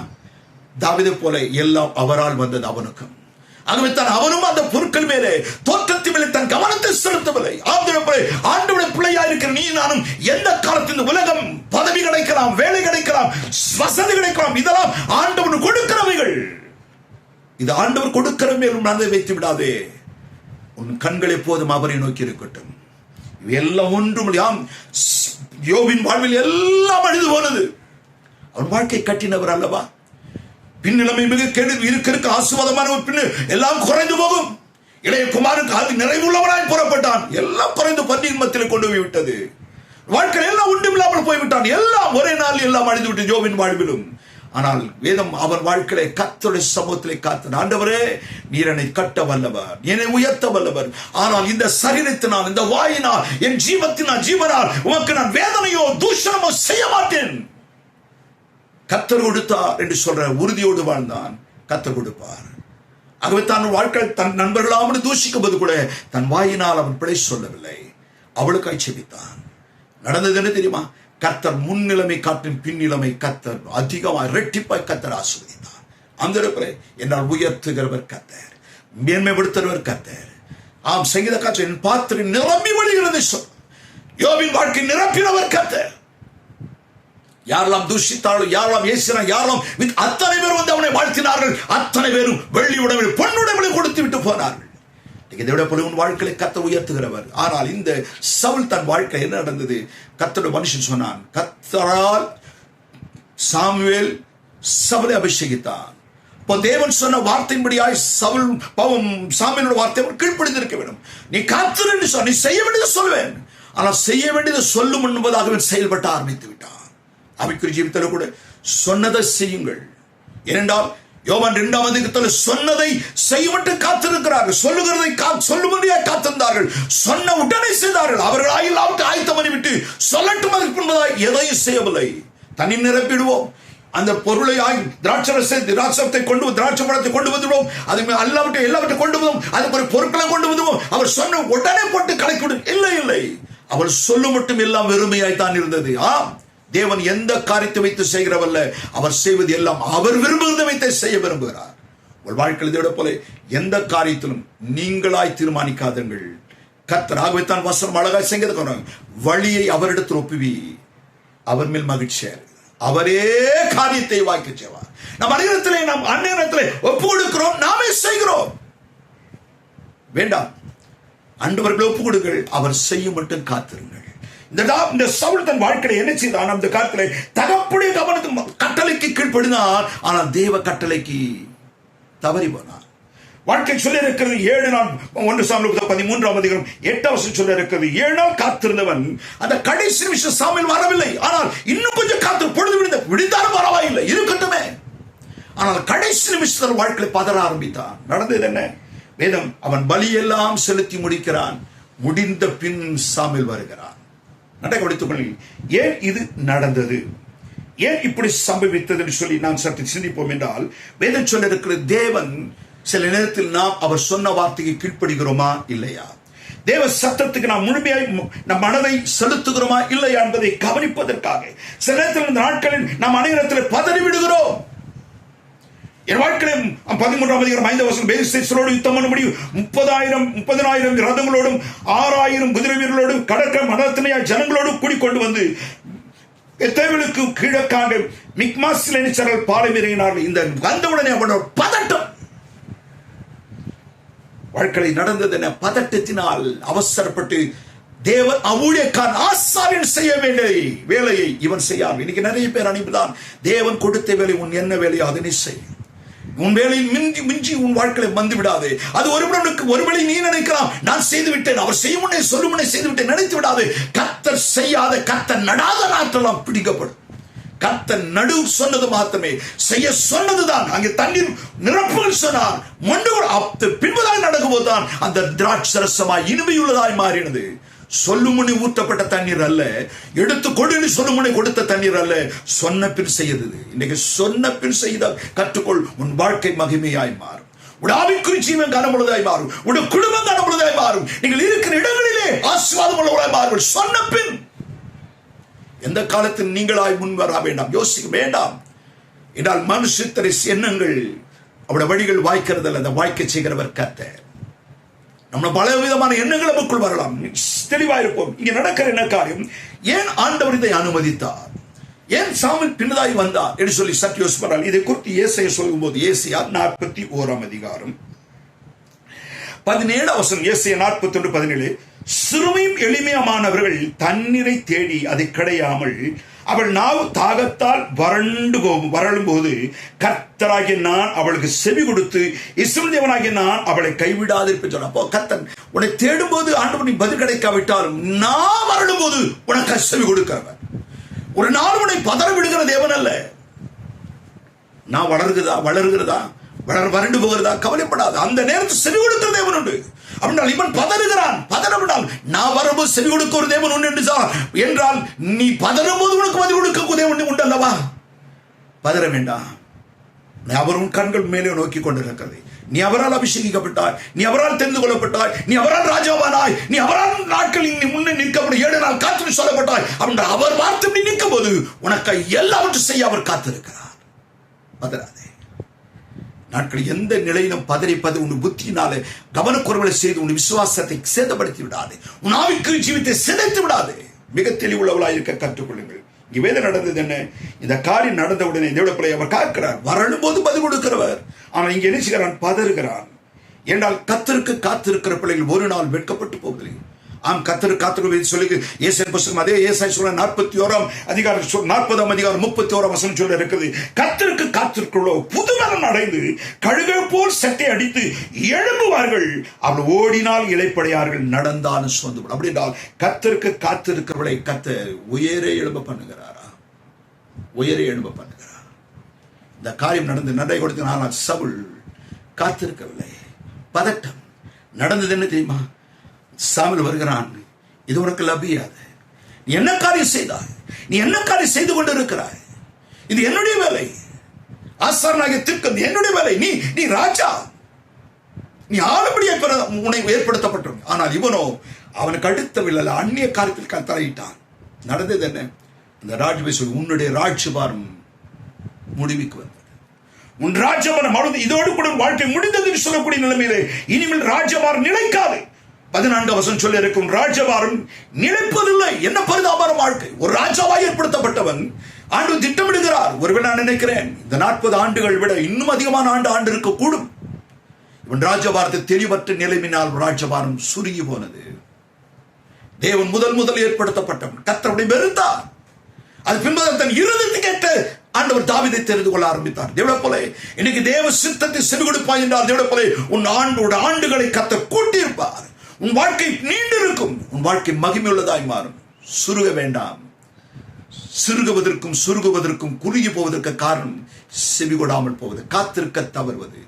S1: தாவீதை போல எல்லாம் அவரால் வந்தது அவனுக்கும். ஆகவே தான் அவனும் அந்த பொருட்கள் மேலே தோற்றத்தின் மேலே தன் கவனத்தை செலுத்தவில்லை. ஆண்டவருடைய பிள்ளையா இருக்கிற நீ நானும் எந்த காலத்தில் உலகம் பதவி கிடைக்கலாம், வேலை கிடைக்கலாம், வசதி கிடைக்கலாம், இதெல்லாம் ஆண்டவர் கொடுக்கிறவைகள். இது ஆண்டவர் கொடுக்கிற மேலும் அதை வைத்து விடாதே. உன் கண்கள் எப்போதும் அவரை நோக்கி இருக்கட்டும். எல்லாம் ஒன்றும் யோபின் வாழ்வில் எல்லாம் அழிந்து போனது. அவன் வாழ்க்கை கட்டினவர் அல்லவா? பின்னிலைமை மிக இருக்க ஆசுவாதமான பின்னு எல்லாம் குறைந்து போகும். இளைய குமாருக்கு அது நிறைவுள்ளவனாய் புறப்பட்டான். எல்லாம் குறைந்து பன்னியின் மத்தியில் கொண்டு போய் விட்டது. வாழ்க்கையில் எல்லாம் ஒன்றும் இல்லாமல் போய்விட்டான். எல்லாம் ஒரே நாள் எல்லாம் அழிந்து விட்டு யோபின் வாழ்விலும். ஆனால் வேதம் அவன் வாழ்க்கையை கர்த்தருடைய சமூகத்திலே காத்து, ஆண்டவரே நீர் என்னை கட்ட வல்லவர், என்னை உயர்த்த வல்லவர். ஆனால் இந்த சரீரத்தினால், இந்த வாயினால், என் ஜீவனால் உனக்கு நான் வேதனையோ தூஷணமோ செய்ய மாட்டேன். கர்த்தர் கொடுத்தார் என்று சொல்ற உறுதியோடு வாழ்ந்தான். கர்த்தர் கொடுப்பார். ஆகவே தான் வாழ்க்கை தன் நண்பர்களாமல் தூஷிக்கும் போது கூட தன் வாயினால் அவன் பிழை சொல்லவில்லை. அவளுக்கு செபித்தான். நடந்தது என்ன தெரியுமா? கர்த்தர் முன்னிலைமை காட்டின் பின்னிலைமை கர்த்தர் அதிகமாக இரட்டிப்பாய் கர்த்தர் ஆசீர்வதித்தார். அந்த இடத்துல என்னால் உயர்த்துகிறவர் கர்த்தர், மேன்மைப்படுத்துகிறவர் கர்த்தர். ஆம், சங்கீத காற்று என் பாத்திரம் நிரம்பி வழிகிறது சொல். யோபின் வாழ்க்கை நிரப்பினவர் கர்த்தர். யாரெல்லாம் தூஷித்தாலும், யாரெல்லாம் ஏசினார், யாரெல்லாம் அத்தனை பேரும் வந்து அவனை வாழ்த்தினார்கள். அத்தனை பேரும் வெள்ளி உடைமை பொன்னுடைமை கொடுத்து விட்டு போனார்கள். இதை விட உன் வாழ்க்கையை கர்த்தர் உயர்த்துகிறவர். ஆனால் இந்த சவுல் தன் வாழ்க்கை என்ன நடந்தது? கர்த்தருடைய மனுஷன் சொன்னான், கர்த்தரால் சாமுவேல் சவுலை அபிஷேகித்தான். இப்போ தேவன் சொன்ன வார்த்தையின்படியாய் சவுல் சாமுவேலோட வார்த்தை கீழ்ப்படிந்திருக்க வேண்டும். நீ கர்த்தர் என்று சொன்ன, நீ செய்ய வேண்டியது சொல்வேன். ஆனால் செய்ய வேண்டியது சொல்லும் என்பதாக செயல்பட்டு ஆரம்பித்து விட்டான். அவைக்குரிய ஜீவித்தல கூட சொன்னதை செய்யுங்கள். ஏனென்றால் யோவான் 2ஆம் அதிகாரத்தில் சொன்னதை செய்யப்பட்டு காத்திருக்கிறார்கள். சொல்லுகிறதை சொல்லும்படியாக காத்திருந்தார்கள். சொன்ன உடனே செய்தார்கள். அவர்கள் ஆயத்தம் பண்ணிவிட்டு சொல்லட்டும் அதற்கு முன்பதாக எதையும் செய்யவில்லை. தனி நிரப்பிடுவோம், அந்த பொருளை திராட்சத்தை கொண்டு திராட்சை பழத்தை கொண்டு வந்துடுவோம், அது எல்லாவற்றையும் கொண்டு வருவோம், அதுக்கு ஒரு பொருட்களை கொண்டு வந்துடுவோம். அவர் சொன்ன உடனே போட்டு கலைக்கிவிடும். இல்லை இல்லை, அவர் சொல்லும் மட்டும் எல்லாம் வெறுமையாய் தான் இருந்தது. தேவன் எந்த காரியத்தை வைத்து செய்கிறவல்ல, அவர் செய்வது எல்லாம் அவர் விரும்புவதை வைத்து செய்ய விரும்புகிறார். உங்கள் வாழ்க்கையில் இதோட போல எந்த காரியத்திலும் நீங்களாய் தீர்மானிக்காதீர்கள். கர்த்தர் ஆகவேத்தான் வசனம் அழகாய் செய்கிறது, வழியை அவரிடத்தில் ஒப்புவி, அவர் மேல் மகிழ்ச்சியார், அவரே காரியத்தை வாய்க்க செய்வார். நம் அனைவரத்திலே நாம் அந்நேரத்திலே ஒப்பு கொடுக்கிறோம், நாமே செய்கிறோம். வேண்டாம், ஆண்டவர்களை ஒப்பு கொடுங்கள், அவர் செய்யும் மட்டும் காத்திருங்கள். இந்த சவுல் தன் வாழ்க்கையை என்ன செய்தான்? அந்த காலத்தில் தகப்புடைய கவனத்து கட்டளைக்கு கீழ்ப்படினார். ஆனால் தேவ கட்டளைக்கு தவறி போனார். வாழ்க்கை சொல்ல இருக்கிறது 7 நாள். 1 சாமுவேல் 13ஆம் அதிகாரம் 8ஆம் வசனம் சொல்ல இருக்கிறது 7 நாள் காத்திருந்தவன் அந்த கடைசி நிமிஷம் சாமுவேல் வரவில்லை. ஆனால் இன்னும் கொஞ்சம் காத்து பொழுது விடிந்தாலும் பரவாயில்லை இருக்கட்டுமே. ஆனால் கடைசி நிமிஷத்தில் வாழ்க்கையை பதற ஆரம்பித்தான். நடந்தது என்ன? வேதம், அவன் பலியெல்லாம் செலுத்தி முடிக்கிறான். முடிந்த பின் சாமுவேல் வருகிறான். நடக்க படித்துக் ஏன் இது நடந்தது, ஏன் இப்படி சம்பவித்தது என்று சொல்லி நாம் சற்று சிந்திப்போம் என்றால், வேதம் சொல்ல இருக்கிற தேவன் சில நேரத்தில் நாம் அவர் சொன்ன வார்த்தைக்கு கீழ்ப்படுகிறோமா இல்லையா, தேவ சத்தத்துக்கு நாம் முழுமையாய் நம் மனதை செலுத்துகிறோமா இல்லையா என்பதை கவனிப்பதற்காக சில நேரத்தில் இந்த நாட்களில் நாம் அனைவரத்தில் பதறி விடுகிறோம். என் வாழ்க்கையில் 13ஆம் அதிகாரம் 5ஆம் வசனம், பெலிஸ்தரோடு யுத்தம் பண்ண முடியும் 30,000 ரதங்களோடும் 6,000 குதிரை வீரர்களோடும் கடற்கரை மனத்தினையா ஜனங்களோடு கூடிக்கொண்டு வந்து எத்தேவலுக்கு கிழக்காக மிக்மாசில் நினைச்சார்கள் பாலம் இறங்கினார்கள். இந்த வந்தவுடனே அவனோட பதட்டம் வாழ்க்கையில் நடந்தது என்ன? பதட்டத்தினால் அவசரப்பட்டு தேவன் ஊழியக்காரன் ஆசாரியன் செய்ய வேண்டிய வேலையை இவன் செய்யார். இன்னைக்கு நிறைய பேர் அனுப்பிதான் தேவன் கொடுத்த வேலை உன் என்ன வேலையோ அதனை செய். உன் வேலையில் மிஞ்சி உன் வாழ்க்கையை வந்து விடாது. அது ஒருவரை நீ நினைக்கலாம் நான் செய்து விட்டேன், அவர் செய்யும் முன்னே சொல்லும் முன்னே செய்து விட்டேன் நினைத்து விடாது. கர்த்தர் செய்யாத கர்த்தர் நடாத நாட்டெல்லாம் பிடிக்கப்படும். கர்த்தர் நடு சொன்னது மாத்திரமே, செய்ய சொன்னதுதான். அங்கே தண்ணீர் நிரப்புகள் சொன்னார், மண்டு பின்புதான் நடக்கும் போதுதான் அந்த திராட்சரசமாய் இனிமையுள்ளதாய் மாறினது. சொல்லும் முன்னே ஊற்றப்பட்ட தண்ணீர் அல்ல, எடுத்து கொடு சொல்லும் முன்னே கொடுத்த தண்ணீர் அல்ல, சொன்ன பின் செய்தது. இன்னைக்கு சொன்ன பின் செய்த கற்றுக்கொள், உன் வாழ்க்கை மகிமையாய் மாறும், உன் ஆவிக்குரிய ஜீவன் கனமுள்ளதாய் மாறும், உன் குடும்பம் கனமுள்ளதாய் மாறும், நீங்கள் இருக்கிற இடங்களிலே ஆசீர்வாதம் உள்ளவர்களாய் மாறும். சொன்ன பின் எந்த காலத்தில் நீங்களாய் முன் வர வேண்டாம், யோசிக்க வேண்டாம். என்றால் மனுஷத்தரை எண்ணங்கள் அவருடைய வழிகள் வாய்க்கிறது, அந்த வாய்க்க செய்கிறவர் கர்த்தர். நம்ம பல விதமான எண்ணங்கள் நமக்குள் வரலாம், தெளிவாயிருப்போம். இங்க நடக்கிற என்ன காரியம், ஏன் ஆண்டவர் இதை அனுமதித்தார், ஏன் சாமுவேல் பின்னதாய் வந்தார் என்று சொல்லி சற்று யோசிப்பார்கள். இதை குறித்து ஏசாயா சொல்லும் போது, ஏசாயா 41ஆம் அதிகாரம் 17ஆம் வசனம், ஏசாயா 41:17, சிறுமையும் எளிமையமானவர்கள் தண்ணீரை தேடி அதை கிடையாமல் அவள் நாவு தாகத்தால் வறளும் போது கர்த்தராகிய நான் அவளுக்கு செவி கொடுத்து இஸ்ரவேல் தேவனாகிய நான் அவளை கைவிடாதிருப்பேன் சொன்ன. அப்போ கர்த்தன் உன்னை தேடும் போது ஆண்டவர் நீ பதில் கிடைக்காவிட்டாலும் நான் வறளும் போது உனக்கு செவி கொடுக்கிறவன். ஒரு நாள் உன்னை பதற விடுகிற தேவன் அல்ல. நான் வளருகிறதா வறண்டு போகிறதா கவலைப்படாது, அந்த நேரத்தில் செவி கொடுக்கிற தேவன் உண்டு. அப்படின்னால் இவன் பதறுகிறான், பதறவிடால் நான் வரும்போது செவி கொடுக்க ஒரு தேவன் உண்டு என்றால் நீ பதறும் போது உனக்கு பதில் கொடுக்க தேவன் உண்டு அல்லவா? பதற வேண்டாம். அவர் உன் கண்கள் மேலே நோக்கி கொண்டிருக்கிறது. நீ அவரால் அபிஷேகிக்கப்பட்டாய், நீ அவரால் தெரிந்து கொள்ளப்பட்டாய், நீ அவரால் ராஜாவானாய், நீ அவரால் நாட்களில் நீ முன்னே நிற்கப்படும் 7 நாள் காத்து சொல்லப்பட்டாய். அப்படின்ற அவர் வார்த்தை நீ நிற்கும் போது உனக்கு எல்லாவற்றையும் செய்ய அவர் காத்திருக்கிறார். பதறாதே. நாட்கள் எந்த நிலையிலும் பதறி உன் புத்தியினாலே கவனக்குறைவுகளை செய்து உன் விசுவாசத்தை சேதப்படுத்தி விடாது, உன் ஆவிக்குரிய ஜீவித்தை சிதைத்து விடாது. மிக தெளிவுள்ளவளாய் இருக்க கற்றுக்கொள்ளுங்கள். இங்கே வேதம் நடந்தது என்ன? இந்த காரியம் நடந்த உடனே தேவனுடைய பிள்ளை அவர் காக்கிறார், வரணும் போது பதில் கொடுக்கிறவர். ஆனால் இங்கே என்ன செய்கிறான்? பதறுகிறான். என்றால் கர்த்தருக்கு காத்திருக்கிற பிள்ளைகள் ஒரு நாள் வெட்கப்பட்டு போவதில்லை. ஆம், கர்த்தருக்கு காத்திருக்க சொல்லி ஏசாயா புத்தகம், அதே ஏசாயா சொல்ற 41ஆம் அதிகாரம் 40ஆம் அதிகாரம் 31ஆம் வசனம் சொல்ல இருக்குது. கர்த்தருக்கு காத்திருக்கிறோ புதுமரம் அடைந்து கழுகை போல் சட்டை அடித்து எழும்புவார்கள், அவள் ஓடினால் இளைப்படையார்கள், நடந்தாலும் சொந்த. அப்படி என்றால் கர்த்தருக்கு காத்திருக்கிறவளை கர்த்தர் உயரே எழும்ப பண்ணுகிறாரா? உயரே எழும்ப பண்ணுகிறார். இந்த காரியம் நடந்து நடை கொடுத்த சவுல் காத்திருக்கவில்லை. பதட்டம் நடந்தது என்ன தெரியுமா? சாமுவேல் வருகிறான், இது உனக்கு லபியாது, நீ என்ன காரியம் செய்தாய், நீ என்ன காரியம் செய்து கொண்டு இருக்கிறாய், இது என்னுடைய வேலை, ஆசாரனாகிய தீர்க்கதரிசி என்னுடைய வேலை, நீ ராஜா, நீ ஆளுபடியாக உன்னை ஏற்படுத்தப்பட்டவன். ஆனால் இவனோ அவனுக்கு அடுத்தவில்லை, அந்நிய காரியத்தில் தலையிட்டான். நடந்தது என்ன? இந்த ராஜ்யம் உன்னுடைய ராஜ்யபாரம் முடிவுக்கு வந்தது. உன் ராஜ்யபாரம் இதோடு கூட வாழ்க்கை முடிந்தது என்று சொல்லக்கூடிய நிலைமையிலே இனிமேல் ராஜ்யபாரம் நிலைக்காது. 14ஆம் வசனம் சொல்ல இருக்கும், ராஜ்யபாரம் நிலைப்பதில்லை. என்ன பரிதாபமான வாழ்க்கை! ஒரு ராஜாவாய் ஏற்படுத்தப்பட்டவன் ஆண்டவர் திட்டமிடுகிறார். ஒருவேளை நான் நினைக்கிறேன் இந்த 40 ஆண்டுகள் விட இன்னும் அதிகமான ஆண்டு இருக்கக்கூடும். இவன் ராஜ்யபாரத்தை தெளிவற்ற நிலைமையினால் ராஜ்யபாரம் சுருங்கி போனது. தேவன் முதல் ஏற்படுத்தப்பட்டவன் கர்த்தரை வெறுத்தார். அது பின்பு தன் இருதயத்துக்கு ஏற்ற ஆண்டவர் தாவீதை தெரிந்து கொள்ள ஆரம்பித்தார். தேவனைப் போல இன்னைக்கு தேவ சித்தத்தை செவி கொடுப்பாய் என்றால் தேவனைப் போல உன் ஆண்டுகளை கர்த்தர் கூட்டியிருப்பார். உன் வாழ்க்கை நீண்டிருக்கும். உன் வாழ்க்கை மகிமையுள்ளதாய் மாறும். சுருக வேண்டாம். சுருகுவதற்கும் குறுகி போவதற்கு காரணம் செவி கொடாமல் போவது, காத்திருக்க தவறுவது.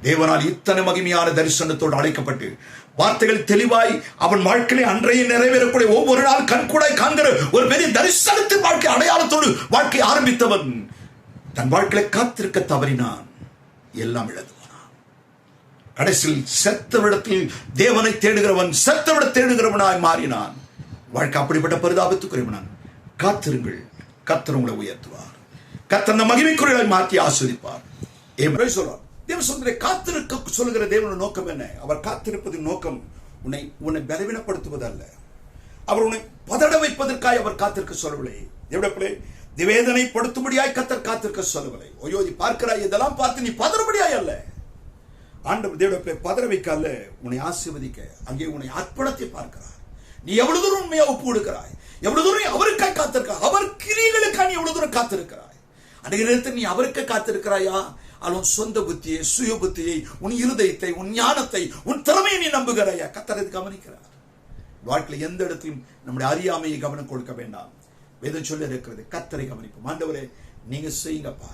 S1: தேவனால் இத்தனை மகிமையான தரிசனத்தோடு அழைக்கப்பட்டு வார்த்தைகள் தெளிவாய் அவன் வாழ்க்கையை அன்றைய நிறைவேறக்கூடிய ஒவ்வொரு நாள் கண்கூடாய் காண்கிற ஒரு பெரிய தரிசனத்தின் வாழ்க்கை அடையாளத்தோடு வாழ்க்கை ஆரம்பித்தவன் தன் வாழ்க்கையை காத்திருக்க தவறினான். எல்லாம் இழந்துவானான். கடைசியில் செத்தவிடத்தில் தேவனை தேடுகிறவன் செத்தவிட தேடுகிறவனாய் மாறினான். வாழ்க்கை அப்படிப்பட்ட பரிதாபத்துக்குரியவனான். காத்திருங்கள், கர்த்தர் உங்களை உயர்த்துவார். கர்த்தர் அந்த மகிமைக்குரியவனை மாற்றி ஆஸ்வதிப்பார். சொல்றார் தேவ காத்திருக்க சொல்லுகிற தேவனுடைய நோக்கம் என்ன? அவர் காத்திருப்பதின் நோக்கம் உன்னை பலவீனப்படுத்துவதல்ல. அவர் உன்னை பதட வைப்பதற்காக அவர் காத்திருக்க சொல்லவில்லை. தேவனே நிவேதனைப்படுத்தும்படியாய் கர்த்தர் காத்திருக்க சொல்லவில்லை. ஓயோ நீ பார்க்கிறாய், இதெல்லாம் பார்த்து நீ பதறும்படியாய் அல்ல. ஆண்டவர் தேவனே பதற வைக்கல்ல, உன்னை ஆசீர்வதிக்க அங்கே உன்னை அர்ப்பணத்தை பார்க்கிறார். நீ எவ்வளவு தூரம் உண்மையா ஒப்பு கொடுக்கிறாய், எவ்வளவு தூரம் அவருக்காக காத்திருக்கிறாய், அவர் கிரியைகளுக்காக நீ எவ்வளவு தூரம் காத்திருக்கிறாய். அன்றைய நேரத்தில் நீ அவருக்கு காத்திருக்கிறாயா, அவன் சொந்த புத்தியை, சுய புத்தியை, உன் இருதயத்தை, உன் ஞானத்தை, உன் திறமையை நீ நம்புகிறாயா? கர்த்தர் கவனிக்கிறார். வாழ்க்கையில் எந்த இடத்திலும் நம்முடைய அறியாமையை கவனம் கொடுக்க வேண்டாம். வேதம் சொல்லி இருக்கிறது, கர்த்தரை கவனிப்போம். ஆண்டவரே நீங்க செய்யுங்கப்பா,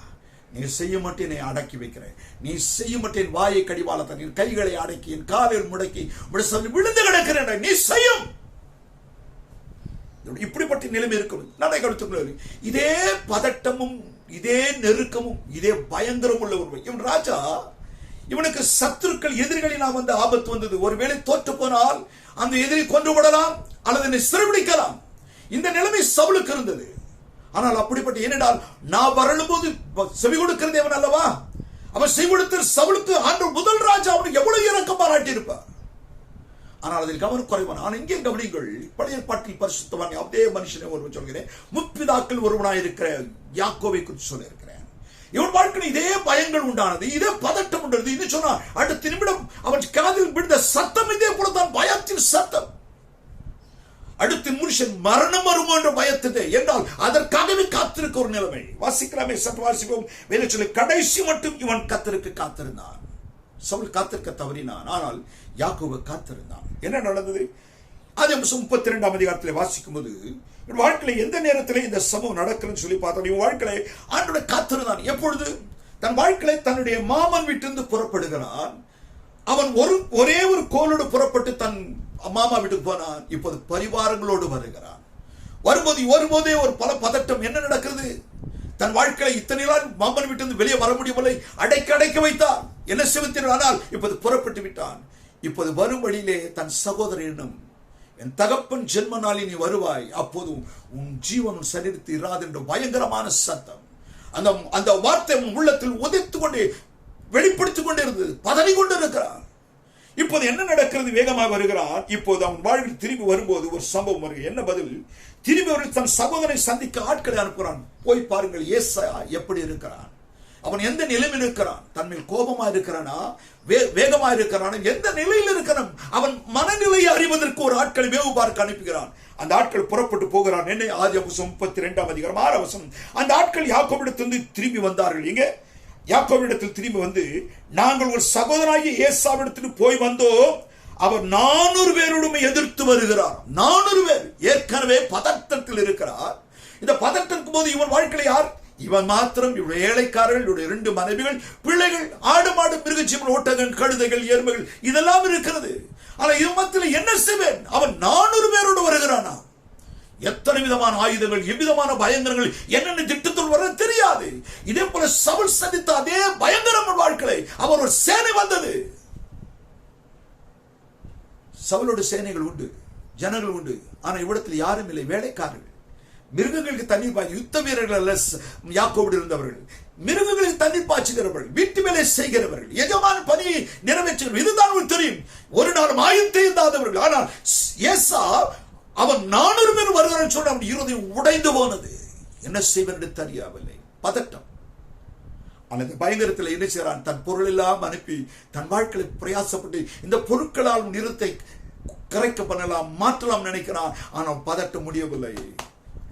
S1: நீங்க செய்ய மட்டும் என்னை அடக்கி வைக்கிறேன், நீ செய்ய மட்டும் என் வாயை கடிவாளத்தை, என் கைகளை அடக்கி, என் காலில் முடக்கி விழுந்து கிடக்கிறேன், நீ செய்யும். இப்படிப்பட்ட நிலைமை இருக்கும். நடை இதே பதட்டமும் இதே நெருக்கமும் இதே பயங்கரம் உள்ள ஒரு இவன் ராஜா, இவனுக்கு சத்துருக்கள் எதிரிகளினால் வந்த ஆபத்து வந்தது. ஒருவேளை தோற்று போனால் அந்த எதிரி கொன்று விடலாம் அல்லது சிறைபிடிக்கலாம். இந்த நிலைமை சவுலுக்கு இருந்தது. ஆனால் அப்படிப்பட்ட ஏனென்றால் நான் வரலும்போது செவி கொடுக்கிற தேவன் அல்லவா, அவன் செவி கொடுத்த சவுலுக்கு ஆண்டு முதல் ராஜா அவனுக்கு எவ்வளவு இறக்கம் பாராட்டி இருப்பார். ஆனால் அதில் கவனம் குறைவான். ஆனால் இங்கே கவனிங்கள், பழைய பாட்டில் பரிசுத்தவான் அதே மனுஷனை ஒருவன் சொல்கிறேன், முற்பிதாக்கள் ஒருவனாய் இருக்கிற யாக்கோவை குறித்து சொல்ல இருக்கிறேன். இவன் வாழ்க்கையில் இதே பயங்கள் உண்டானது, இதே பதட்டம் உண்டது. இது சொன்னா அடுத்த நிமிடம் அவன் காதில் விழுந்த சத்தம் இதே போலதான் பயத்தின் சத்தம். அடுத்த மனுஷன் மரணம் வருமோ என்ற பயத்தது என்றால் அதற்காகவே காத்திருக்க ஒரு நிலைமை. வாசிக்கலாமே, சற்று வாசிப்போம். வேலை சொல்லி கடைசி மட்டும் இவன் கர்த்தருக்கு காத்திருந்தான். சவுல் காத்திருக்க தவறினான், ஆனால் யாக்கோபு காத்திருந்தான். என்ன நடந்தது? ஆதி 32ஆம் அதிகாரத்தில் வாசிக்கும் போது வாழ்க்கையில எந்த நேரத்தில் இந்த சம்பவம் நடக்குதுன்னு சொல்லி பார்த்தோம். இவன் வாழ்க்கையில ஆண்டோட காத்திருந்தான். எப்பொழுது தன் வாழ்க்கையில தன்னுடைய மாமன் வீட்டிலிருந்து புறப்படுகிறான். அவன் ஒரே ஒரு கோலோடு புறப்பட்டு தன் மாமா வீட்டுக்கு போனான். இப்போது பரிவாரங்களோடு வருகிறான். வரும்போதே ஒரு பல பதட்டம். என்ன நடக்கிறது? தன் வாழ்க்கையில இத்தனை நாள் மாமன் வீட்டிலிருந்து வெளியே வர முடியவில்லை, அடைக்க வைத்தார். என்ன செய்வீர்கள்? ஆனால் இப்போது புறப்பட்டு விட்டான். இப்போது வரும் வழியிலே தன் சகோதரனிடம், என் தகப்பன் ஜென்ம நாளில் நீ வருவாய், அப்போது உன் ஜீவன் சரீரத்து இராது என்ற பயங்கரமான சத்தம். அந்த வார்த்தை உள்ளத்தில் உதைத்துக் கொண்டே வெளிப்படுத்திக் கொண்டே இருந்தது. பதவி கொண்டு இருக்கிறான். இப்போது என்ன நடக்கிறது? வேகமாக வருகிறான். இப்போது அவன் வாழ்வில் திரும்பி வரும்போது ஒரு சம்பவம் வருகிறது. என்ன பதில்? திரும்பி அவர்கள் தன் சகோதரனை சந்திக்க ஆட்களை அனுப்புகிறான். போய் பாருங்கள் ஏசாயா எப்படி இருக்கிறான், அவன் எந்த நிலையில் இருக்கிறான், தன்மேல் கோபமா இருக்கிறானா, வேகமா இருக்கிறான், எந்த நிலையில் இருக்கிறான், அவன் மனநிலையை அறிவதற்கு ஒரு ஆட்களை வேவு பார்க்க அனுப்புகிறான். அந்த ஆட்கள் புறப்பட்டு போகிறான். என்ன? ஆதி 32ஆம் அதிகாரம் 6ஆம் வசனம். அந்த ஆட்கள் யாக்கோபிடத்திலிருந்து திரும்பி வந்தார்கள். இங்கே யாக்கோபிடத்தில் திரும்பி வந்து, நாங்கள் ஒரு சகோதரனாகிய ஏசாவிடத்தில் போய் வந்தோம், அவர் 400 பேரோடு எதிர்த்து வருகிறார். 400 பேர் ஏற்கனவே பதட்டத்தில் இருக்கிறார். இந்த பதட்டத்துக்கு போது இவன் வாழ்க்கையில் யார்? இவன் மாத்திரம், இவருடைய ஏழைக்காரர்கள், இவருடைய 2 மனைவிகள், பிள்ளைகள், ஆடு மாடு, மிருகஜீவன், ஒட்டகங்கள், கழுதைகள், எருமைகள் இதெல்லாம் இருக்கிறது. ஆனா இவன் மத்தியில் என்ன செய்வேன்? அவன் 400 பேரோடு வருகிறானா? எத்தனை விதமான ஆயுதங்கள், எவ்விதமான பயங்கரங்கள், என்னென்ன திட்டத்தில் வர தெரியாது. இதே போல சவுல் சந்தித்த அதே பயங்கரமான வாழ்க்கை, அவர் ஒரு சேனை வந்தது. சவுலோடு சேனைகள் உண்டு, ஜனங்கள் உண்டு. ஆனா இவ்விடத்தில் யாரும் இல்லை, வேலைக்காரர்கள். மிருகங்களுக்கு தண்ணீர் பாய்ச்சி, யுத்த வீரர்கள் அல்ல யாக்கோபோடு இருந்தவர்கள். மிருகங்களுக்கு தண்ணீர் பாய்ச்சுகிறவர்கள், வீட்டு வேலை செய்கிறவர்கள், எஜமான பணியை நிறைவேற்றுகிறவர்கள். இதுதான் உங்களுக்கு தெரியும். ஒரு நாளும் ஆயுதத்தை இல்லாதவர்கள். ஆனால் ஏசா அவன் 400 பேர் வருகிறான் சொன்ன அவன் இருதயம் உடைந்து போனது. என்ன செய்வது தெரியவில்லை, பதட்டம். அந்த பயங்கரத்தில் என்ன செய்யறான்? தன் பொருள் எல்லாம் அனுப்பி தன் வாழ்க்கையை பிரயாசப்பட்டு இந்த பொருட்களால் நிறத்தை கரைக்க பண்ணலாம், மாற்றலாம் நினைக்கிறான். ஆனால் பதட்ட முடியவில்லை.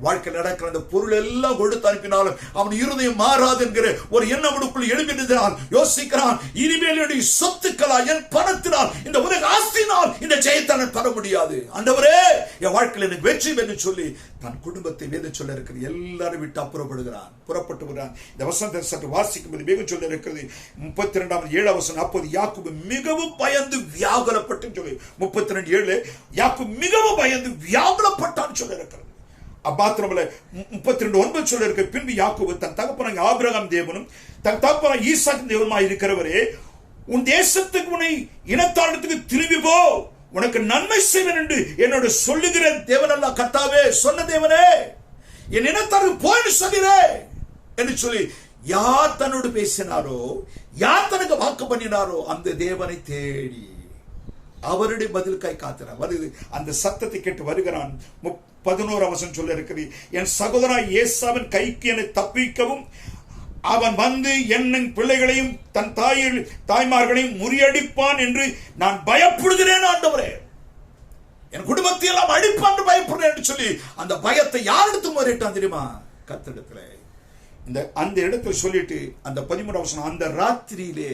S1: வாழ்க்கை நடக்கிற அந்த பொருள் எல்லாம் கொடுத்து அனுப்பினாலும் அவன் இருதயம் மாறாது என்கிற ஒரு எண்ணம் அவனுக்குள் எழுப்பினால் யோசிக்கிறான், இனிமேல் என்னுடைய சொத்துக்களால், என் பணத்தினால், இந்த உலக ஆஸ்தியினால் இந்த ஜெயத்தை நான் பெற முடியாது. ஆண்டவரே, என் வாழ்க்கையில் எனக்கு வெற்றி என்று சொல்லி தன் குடும்பத்தை வேத சொல்ல இருக்கிறது எல்லாரும் விட்டு அப்புறப்படுகிறான், புறப்பட்டு வருகிறான். இந்த வசனத்தை சற்று வாசிக்கும் போது வேகம் சொல்ல இருக்கிறது 32:7 வசனம். அப்போது யாக்கோபு மிகவும் பயந்து வியாகுலப்பட்டு சொல்லி 32:7 யாக்கோபு மிகவும் பயந்து வியாகுலப்பட்டான் சொல்ல இருக்கிறது. அப்பாத்திரமல்ல 32:9 சொல்ல இருக்க. பின்பு யாக்கோபு தன் தகப்பனாகிய ஆபிரகாம் தேவனும் தன் தகப்பனாகிய ஈசாக்கு தேவனுமாய் இருக்கிறவரே, உன் தேசத்துக்கு உன்னை இனத்தாளத்துக்கு திரும்பி போ, உனக்கு நன்மை செய்வேன் என்று என்னோட சொல்லுகிற தேவன் அல்ல கர்த்தாவே, சொன்ன தேவனே, என் இனத்தாருக்கு போய் சொல்கிறே என்று சொல்லி யார் தன்னோடு பேசினாரோ, யார் தனக்கு வாக்கு பண்ணினாரோ அந்த தேவனை தேடி அவருடைய பதிலுக்காய் காத்தினார். வருது அந்த சத்தத்தை கேட்டு வருகிறான். 11 வசனம் சொல்ல இருக்கிறது. என் சகோதரன் ஏசாவின் கைக்கு என்னை தப்பிக்கவும் அவன் வந்து என் பிள்ளைகளையும் தன் தாய்மார்களையும் முறியடிப்பான் என்று நான் பயப்படுகிறேன் ஆண்டவரே, என் குடும்பத்தை எல்லாம் அடிப்பான் பயப்படுறேன் என்று சொல்லி அந்த பயத்தை யாரிடத்து முறையிட்டான் தெரியுமா? கர்த்தரிடத்துல. அந்த இடத்துல சொல்லிட்டு அந்த 13 வசனம், அந்த ராத்திரியிலே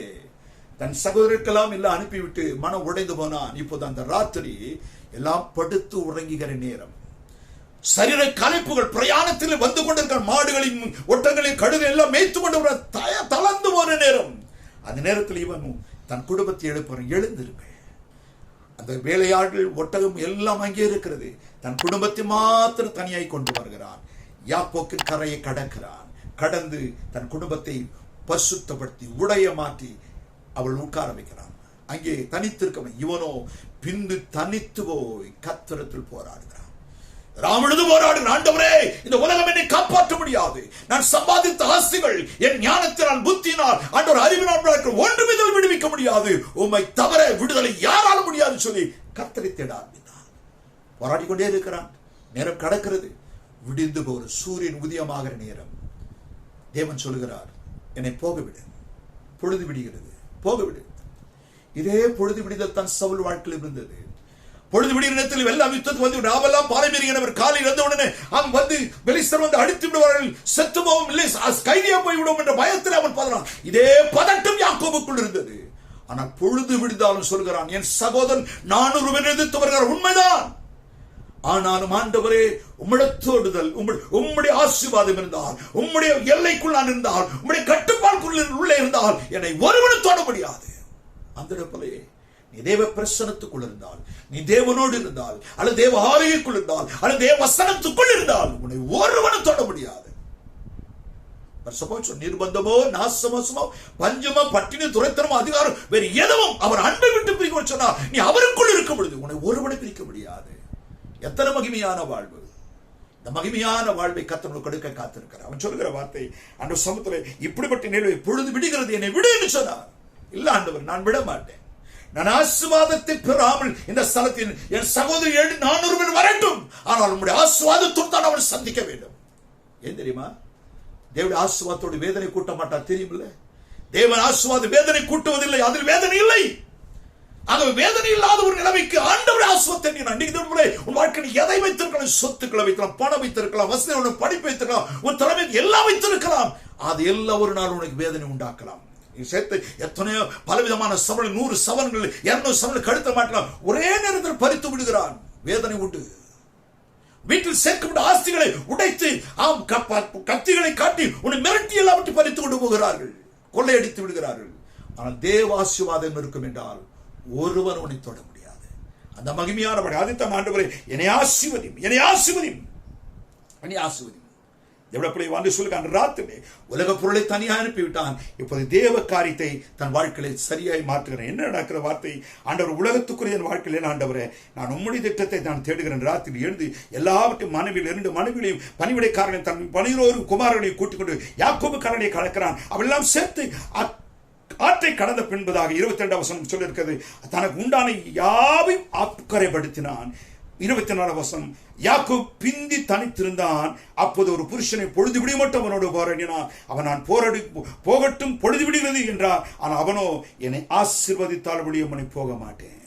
S1: தன் சகோதரருக்கெல்லாம் எல்லாம் அனுப்பிவிட்டு மனம் உடைந்து போனான். இப்போது அந்த ராத்திரி எல்லாம் படுத்து உறங்குகிற நேரம், சரீர கலைப்புகள், பிரயாணத்தில் வந்து கொண்டிருக்கிற மாடுகளின் ஒட்டங்களின் கழுதை எல்லாம் மேய்த்து கொண்டு தளர்ந்து போன நேரம். அந்த நேரத்தில் இவன் தன் குடும்பத்தை எழுப்புறான், எழுந்திருங்கள். அந்த வேலையாட்கள் ஒட்டகம் எல்லாம் அங்கே இருக்கிறது. தன் குடும்பத்தை மாத்திரம் தனியாய் கொண்டு வருகிறான். யாப்போக்கு கரையை கடக்கிறான். கடந்து தன் குடும்பத்தை பரிசுத்தப்படுத்தி உடைய மாற்றி அவள் உட்கார வைக்கிறான். அங்கே தனித்திருக்கவன் இவனோ பின்பு தனித்து போய் கர்த்தரிடத்தில் போராடுகிறான். ராமனது போராடுகிறான். ஆண்டவரே, இந்த உலகம் என்னை காப்பாற்ற முடியாது. நான் சம்பாதித்த ஆஸ்திகள், என் ஞானத்தினால், புத்தியினால், ஆண்டவர் அறிவினால் ஒன்றுமே விடுவிக்க முடியாது. உம்மை தவிர விடுதலை யாராலும் முடியாது சொல்லி கர்த்தரை தேட ஆரம்பித்தான். போராடி கொண்டே இருக்கிறான். நேரம் கடக்கிறது. விடிந்து போகிற சூரியன் உதயமாகிற நேரம். தேவன் சொல்லுகிறார், என்னை போகவிடு, பொழுது விடுகிறது, போகவிடு. இதே பொழுது விடுதல் தான் சவுல் வாழ்க்கையில் இருந்தது. பொழுது விடுகிற நேரத்தில் எல்லாம் யுத்தத்துக்கு வந்து நாமெல்லாம் பாலைமீறியவர் காலை இறந்த உடனே அவன் வந்து பெலிஸ்தர் வந்து அடித்து விடுவார்கள், செத்து போவோம், இல்லை கைதியா போய் விடுவோம் என்ற பயத்தில் அவன் பதறான். இதே பதட்டம் யாக்கோபுக்குள் இருந்தது. ஆனால் பொழுது விடுதாலும் சொல்கிறான், என் சகோதரன் 400 பேர் எதிர்த்து வருகிறார், உண்மைதான். ஆனாலும் ஆண்டவரே, உம்மிடத்தோடுதல், உம்முடைய ஆசீர்வாதம் இருந்தால், உம்முடைய எல்லைக்குள் நான் இருந்தால், உம்முடைய கட்டுப்பாடுக்குள் உள்ளே இருந்தால் என்னை ஒருவனும் தொட முடியாது. அந்த இடத்திலே நீ தேவ பிரசனத்துக்குள் இருந்தால், நீ தேவனோடு இருந்தால், அல்லது தேவ ஆலயத்துக்குள் இருந்தால், அல்லது தேவ வசனத்துக்குள் இருந்தால் உன்னை ஒருவனும் தொட முடியாது. நிர்பந்தமோ, நாசமோசமோ, பஞ்சமோ, பட்டினி, துரைத்தனமோ, அதிகாரம், வேறு எதுவும் அவர் அன்பை விட்டு பிரிக்க சொன்னால் நீ அவருக்குள் இருக்க முடியுது, உன்னை ஒருவனை பிரிக்க முடியாது. எத்தனை மகிமையான வாழ்வு! இந்த மகிமையான வாழ்வை கர்த்தர் கொடுக்க காத்திருக்கிறார். அவன் சொல்லுகிற வார்த்தை, ஆண்டவர் சமூகத்திலே இப்படிப்பட்ட நிலை பொழுது விடுகிறது, என்னை விடு என்று சொன்னார். இல்ல ஆண்டவர், நான் விட மாட்டேன். நான் ஆசீர்வாதத்தை பெறாமல் இந்த ஸ்தலத்தில் என் சகோதரி 400 பேர் வரட்டும், ஆனால் உங்களுடைய ஆசீர்வாதத்தோடு தான் அவன் சந்திக்க வேண்டும். ஏன் தெரியுமா? தேவனுடைய ஆசீர்வாதத்தோடு வேதனை கூட்ட மாட்டார், தெரியுமில்ல? தேவன் ஆசீர்வாத வேதனை கூட்டுவதில்லை, அதில் வேதனை இல்லை. ஆகவே வேதனை இல்லாத ஒரு நிலைமைக்கு ஆண்டவருடைய ஆசீர்வாதத்தை உன் வாழ்க்கையில் எதை வைத்திருக்கலாம்? சொத்துக்களை வைத்திருக்கலாம், பணம் வைத்திருக்கலாம், வசதி, படிப்பு வைத்திருக்கலாம், உன் தலைமை எல்லாம் வைத்திருக்கலாம். அது எல்லாம் ஒரு நாள் உனக்கு வேதனை உண்டாக்கலாம். சேர்த்து எத்தனையோ பலவிதமான சவரன், 100 சவரன்கள், 200 சவரன் கழுத்த மாட்டலாம், ஒரே நேரத்தில் பறித்து விடுகிறான். வேதனை உண்டு. வீட்டில் சேர்க்கப்பட்ட ஆஸ்திகளை உடைத்து கத்திகளை காட்டி உன்னை மிரட்டி எல்லாவற்றை பறித்து கொண்டு போகிறார்கள், கொள்ளையடித்து விடுகிறார்கள். ஆனால் தேவ ஆசீர்வாதம் இருக்கும் என்றால் ஒருவன் உன்னை தொட முடியாது. அந்த மகிமையான ஆதித்தான் ஆண்டவரே, என்னை ஆசீர்வதியும், என்னை ஆசீர்வதியும், என்னை ஆசீர்வதியும். ராத்திரி உலக பொருளை தனியாக அனுப்பிவிட்டான். இப்போது தேவ காரியத்தை தன் வாழ்க்கையை சரியாய் மாற்றுகிறேன். என்ன நடக்கிற வார்த்தை? ஆண்டவர் உலகத்துக்குரிய வாழ்க்கையில், ஆண்டவரே, நான் உம்முடைய திட்டத்தை நான் தேடுகிறேன். ராத்திரி எழுந்து எல்லாவற்றையும் மனைவியில் 2 மனைவிகளையும் பணிவிடைக்காரனையும் தன் 11 குமாரர்களையும் கூட்டிக் கொண்டு யாக்கோபு கடலை கலக்கிறான். அவெல்லாம் சேர்த்து ஆற்றை கடந்த பின்பதாக 22 வசனம் சொல்லியிருக்கிறது, தனக்கு உண்டான யாவையும் அக்கறைப்படுத்தினான். 24 வசனம், யாக்கோபு பிந்தி தனித்திருந்தான். அப்போது ஒரு புருஷனை பொழுது விடி மட்டும் அவனோடு போராடினான். அவன் நான் போகட்டும், பொழுது விடுகிறது என்றார். ஆனால் அவனோ, என்னை ஆசீர்வதித்தால் முடியுமனை போக மாட்டேன்.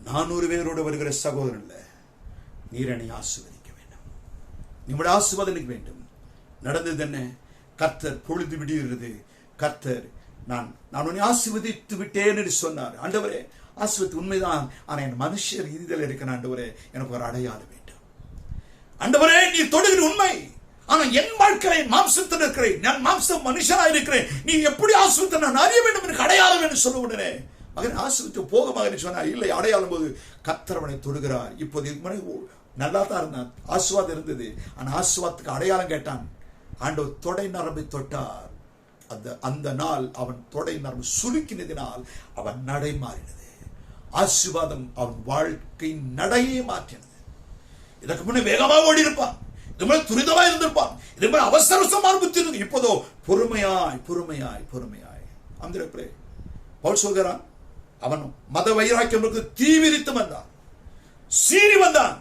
S1: 400 பேரோடு வருகிற சகோதரன், நீர் என்னை ஆசீர்வதிக்க வேண்டும். நம்முடைய ஆசீர்வாதம் எனக்கு வேண்டும். நடந்தது என்ன? கர்த்தர் பொழுது விடுகிறது. கர்த்தர் நான் உன்னை ஆசீர்வதித்து விட்டேன் என்று சொன்னார். ஆண்டவரே, ஆசீர்வதித்து உண்மைதான், ஆனால் என் மனுஷர் ரீதியில் இருக்கிற ஆண்டவரே, எனக்கு ஒரு அடையாளம் வேண்டும். ஆண்டவரே, நீ தொடுகிற உண்மை, ஆனால் என் வாழ்க்கையை மாம்சத்தில் இருக்கிறேன், நான் மாம்ச மனுஷனாக இருக்கிறேன், நீ எப்படி ஆசீர்வதித்து நான் அறிய வேண்டும் எனக்கு அடையாளம் என்று சொல்ல உடனே மகன் ஆசீர்வதித்து போக மகன் சொன்னார். இல்லை, அடையாளம் போது கர்த்தர் அவனை தொடுகிறார். இப்போது நல்லா தான் இருந்தான், ஆசீர்வாதம் இருந்தது. ஆனால் ஆசீர்வாதத்துக்கு அடையாளம் கேட்டான். ஆண்டவர் தொடை நரம்பை தொட்டார். அந்த நாள் அவன் தொடை நரம்பு சுருக்கினதினால் அவன் நடை மாறினது. ஆசீர்வாதம் அவன் வாழ்க்கை நடையே மாற்றினது. இதற்கு முன்னே வேகமாக ஓடி இருப்பான், இது மேல் துரிதமாக இருந்திருப்பான், இது மேல் அவசரமாக புத்தி இருந்து. இப்போதோ பொறுமையாய் பொறுமையாய் பொறுமையாய். அந்த பவுல் சொல்கிறான், அவன் மத வைராக்கியம் தீவிரித்து வந்தான், சீறி வந்தான்.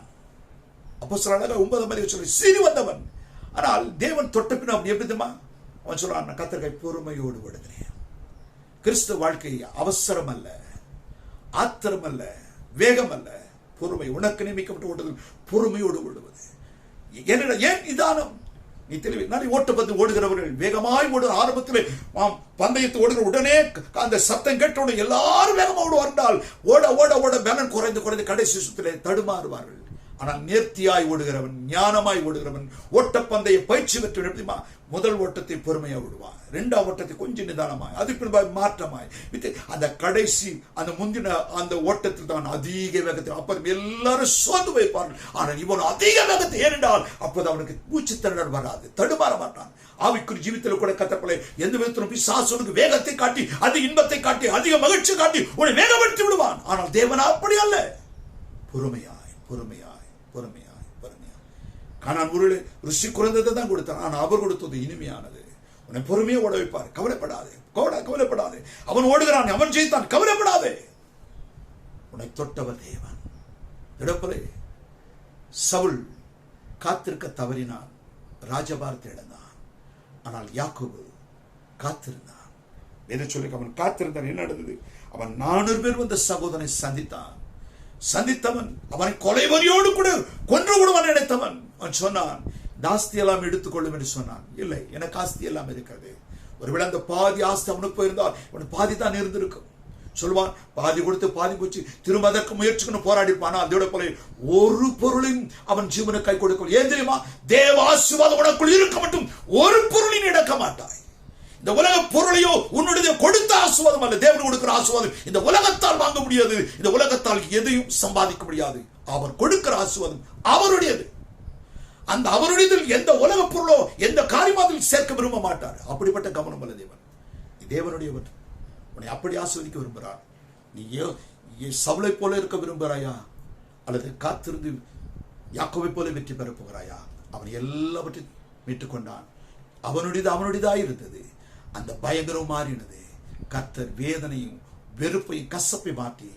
S1: அப்போஸ்தலனாக 9 சொல்லி சீறி வந்தவன். ஆனால் தேவன் தொட்ட பின் அவன் எப்படிமா அவன் சொல்றான், கர்த்தர் பொறுமையோடு விடுகிறேன். கிறிஸ்துவ வாழ்க்கை அவசரம் அல்ல, ஆத்திரம் அல்ல, வேகம் அல்ல, பொறுமை. உனக்கு நியமிக்கப்பட்ட ஓட்டத்தில் பொறுமையோடு விடுவது. ஏன் நிதானம்? நீ தெளிவு. நான் ஓட்டப்பந்து ஓடுகிறவர்கள் வேகமாய் ஓடு. ஆரம்பத்தில் பந்தயத்தை ஓடுகிற உடனே அந்த சத்தம் கேட்டவுடன் எல்லாரும் வேகமாக ஓடுவார்கள். ஓட ஓட ஓட பலன் குறைந்து கடைசி சுற்றிலே தடுமாறுவார்கள். ஆனால் நேர்த்தியாய் ஓடுகிறவன், ஞானமாய் ஓடுகிறவன், ஓட்டப்பந்தய பயிற்சி பெற்ற முதல் ஓட்டத்தை பொறுமையா விடுவான், இரண்டாம் ஓட்டத்தை கொஞ்சம் நிதானமாய், அது பின்பாய் மாற்றமாய், அந்த கடைசி அந்த முந்தின அந்த ஓட்டத்தில் தான் அதிக வேகத்தில். அப்போது எல்லாரும் சோர்ந்து வைப்பார்கள். ஆனால் இவன் அதிக வேகத்தை ஏறினால் அப்போது அவனுக்கு மூச்சு திணறல் வராது, தடுமாற மாட்டான். ஆவிக்குரிய ஜீவித்தில் கூட கத்தப்பலை எந்த விதத்திலும் பிசாசுக்கு வேகத்தை காட்டி, அதிக இன்பத்தை காட்டி, அதிக மகிழ்ச்சி காட்டி உன்னை வேகப்படுத்தி விடுவான். ஆனால் தேவன் அப்படி அல்ல. பொறுமையாய் பொறுமையாய் பொறுமையாய் பொறுமையாய். கானான் ஊரில் ருசி குறைந்ததை தான் கொடுத்தான், ஆனால் அவர் கொடுத்தது இனிமையானது. உன்னை பொறுமையை ஓட வைப்பார். கவலைப்படாதே, கவலைப்படாதே. அவன் ஓடுகிறான், அவன் ஜெயித்தான், கவலைப்படாதே. உன்னை தொட்டவர் தேவன். இடப்பலே சவுல் காத்திருக்க தவறினான், ராஜபாரத்தை இழந்தான். ஆனால் யாக்கோபு காத்திருந்தான். என்ன சொல்லி அவன் காத்திருந்தான். என்ன நடந்தது? அவன் 400 பேர் வந்த சகோதரனை சந்தித்தவன் அவனை கொலைவரியோடு கூட கொன்று விடுவான் நினைத்தவன். அவன் சொன்னான், ஆஸ்தி எல்லாம் எடுத்துக்கொள்ளும் என்று சொன்னான். இல்லை, எனக்கு ஆஸ்தி எல்லாம் இருக்கிறது. ஒருவேளை அந்த பாதி ஆஸ்தி அவனுக்கு போயிருந்தால் அவன் பாதி தான் இருந்திருக்கும். சொல்லுவான், பாதி கொடுத்து பாதி போச்சு, திரும்ப அதற்கு முயற்சிக்கணும் போராடி இருப்பான். அதோட போல ஒரு பொருளையும் அவன் ஜீவனுக்கு கை கொடுக்கும். ஏன் தெரியுமா? தேவ ஆசீர்வாதம் உனக்குள் இருக்க மட்டும் ஒரு பொருளின் இழக்க மாட்டாய். இந்த உலக பொருளையோ உன்னுடைய கொடுத்த ஆசீர்வாதம் அல்ல, தேவன் கொடுக்கிற ஆசீர்வாதம் இந்த உலகத்தால் வாங்க முடியாது, இந்த உலகத்தால் எதையும் சம்பாதிக்க முடியாது. அவர் கொடுக்கிற ஆசீர்வாதம் அவருடையது. அந்த அவருடையதில் எந்த உலக பொருளோ எந்த காரியமாதில் சேர்க்க விரும்ப மாட்டார். அப்படிப்பட்ட கவனம் அல்ல தேவன். தேவனுடையவர் உன்னை அப்படி ஆசீர்வதிக்க விரும்புகிறார். நீ சவுலை போல இருக்க விரும்புகிறாயா, அல்லது காத்திருந்து யாக்கோபை போல வெற்றி பெற போகிறாயா? அவன் எல்லாவற்றையும் மீட்டுக்கொண்டான். அவனுடையதாக இருந்தது. அந்த பயங்கரம் மாறினது. கர்த்தர் வேதனையும் வெறுப்பையும் கசப்பை மாற்றி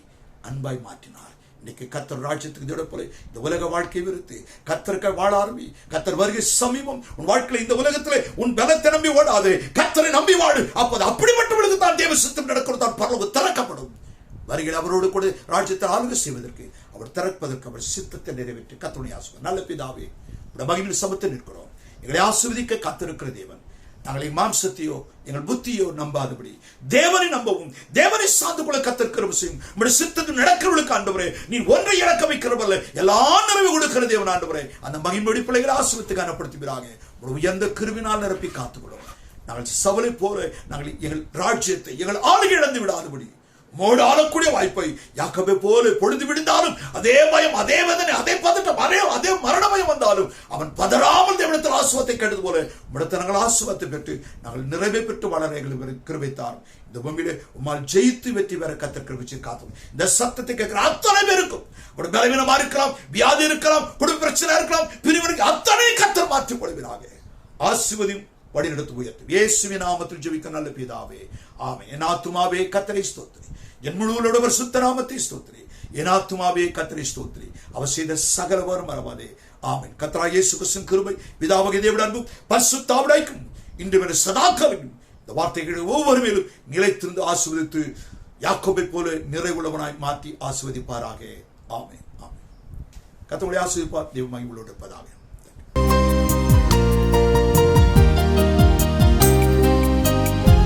S1: அன்பாய் மாற்றினார். இன்னைக்கு கர்த்தர் ராஜ்யத்துக்கு இதோட போல இந்த உலக வாழ்க்கை விருத்து கர்த்தருக்கு வாழ ஆரம்பி. கர்த்தர் வருகை சமீபம். உன் வாழ்க்கையில் இந்த உலகத்தில் உன் பலத்தை நம்பி ஓடாது, கர்த்தரை நம்பி வாடு. அப்போது அப்படிப்பட்டவர்களுக்கு தான் தேவ சித்தம் நடக்கிறது, தான் பரலோகம் திறக்கப்படும். வருகையில் அவரோடு கூட ராஜ்யத்தை ஆளுகை செய்வதற்கு, அவர் திறப்பதற்கு அவர் சித்தத்தை நிறைவேற்றி கர்த்தருடைய ஆசீர்வாதம். நல்ல பிதாவே, மகிமையின் சமத்தில் நிற்கிறோம். எங்களை ஆசீர்வதிக்க காத்திருக்கிற தேவன், நாங்கள் மாம்சத்தையோ எங்கள் புத்தியோ நம்பாதபடி தேவனை நம்பவும், தேவனை சார்ந்து கொள்ள கத்திருக்கிற செய்யும். நம்முடைய சித்தத்தில் நடக்கிறவர்களுக்கு ஆண்டவரே, நீ ஒன்றை இழக்க வைக்கிறவல்ல, எல்லா நிறைவு கொடுக்கிற தேவன் ஆண்டவரே. அந்த மகிமையுடைய பிள்ளைகளை ஆசீர்வதித்து கனப்படுத்துகிறாங்க. எந்த கிருவினால் நிரப்பி காத்துக்கொள்ளும். நாங்கள் சவலை போல நாங்கள் எங்கள் ராஜ்யத்தை எங்கள் ஆளுகை இழந்து விடாதபடி மோடு ஆளக்கூடிய வாய்ப்பை யாக்கோபை போல பொழுது விடுந்தாலும் அதே பயம், அதே வேதனை, அதே பதட்டம், அதே மரண பயம் வந்தாலும் அவன் பதறாமல் தேவனிடத்தில் ஆசீர்வாதத்தை கேட்டது போல உம்மிடத்தில் நாங்கள் ஆசீர்வாதத்தை பெற்று நாங்கள் நிறைவை பெற்று வளர எங்களுக்கு கிருபைத்தார். இந்த பூமியிலே உம்மால் ஜெயித்து வெற்றி பெற கர்த்தர் கிருபை காத்தும். இந்த சத்தத்தை கேட்கிற அத்தனை பேருக்கும் ஒரு பலவீனமா இருக்கலாம், வியாதி இருக்கலாம், குடும்ப பிரச்சனை இருக்கலாம், பிரிவிற்கு அத்தனை கர்த்தர் மாற்றிக் கொள்கிறாங்க. ஆசீர்வதியும் வழி நடத்து உயர்த்தும். இயேசுவின் நாமத்தில் ஜெபிக்க நல்ல பிதாவே, ஆமென். என் ஆத்துமாவே கர்த்தரை ஸ்தோத்திரி, என் முழுவலோடு சுத்த நாமத்தை ஸ்தோத்திரி. என் ஆத்துமாவே கர்த்தரை ஸ்தோத்திரி, அவர் செய்த சகலவரும் மறவாதே. ஆமென். கர்த்தராகிய இயேசு கிறிஸ்துவின் கிருபை, பிதாவாகிய தேவனுடைய அன்பும் பரிசுத்த ஆவியானவரும் இன்றும் என்று சதாகாலமும் இந்த வார்த்தைகளை ஒவ்வொரு மேலும் நிலைத்திருந்து ஆசீர்வதித்து யாக்கோபை போல நிறைவுள்ளவனாய் மாற்றி ஆசீர்வதிப்பாராக. ஆமென். ஆமென். கர்த்தருடைய ஆசீர்வாதம் தேவ மகிமையோடு இருப்பதாக.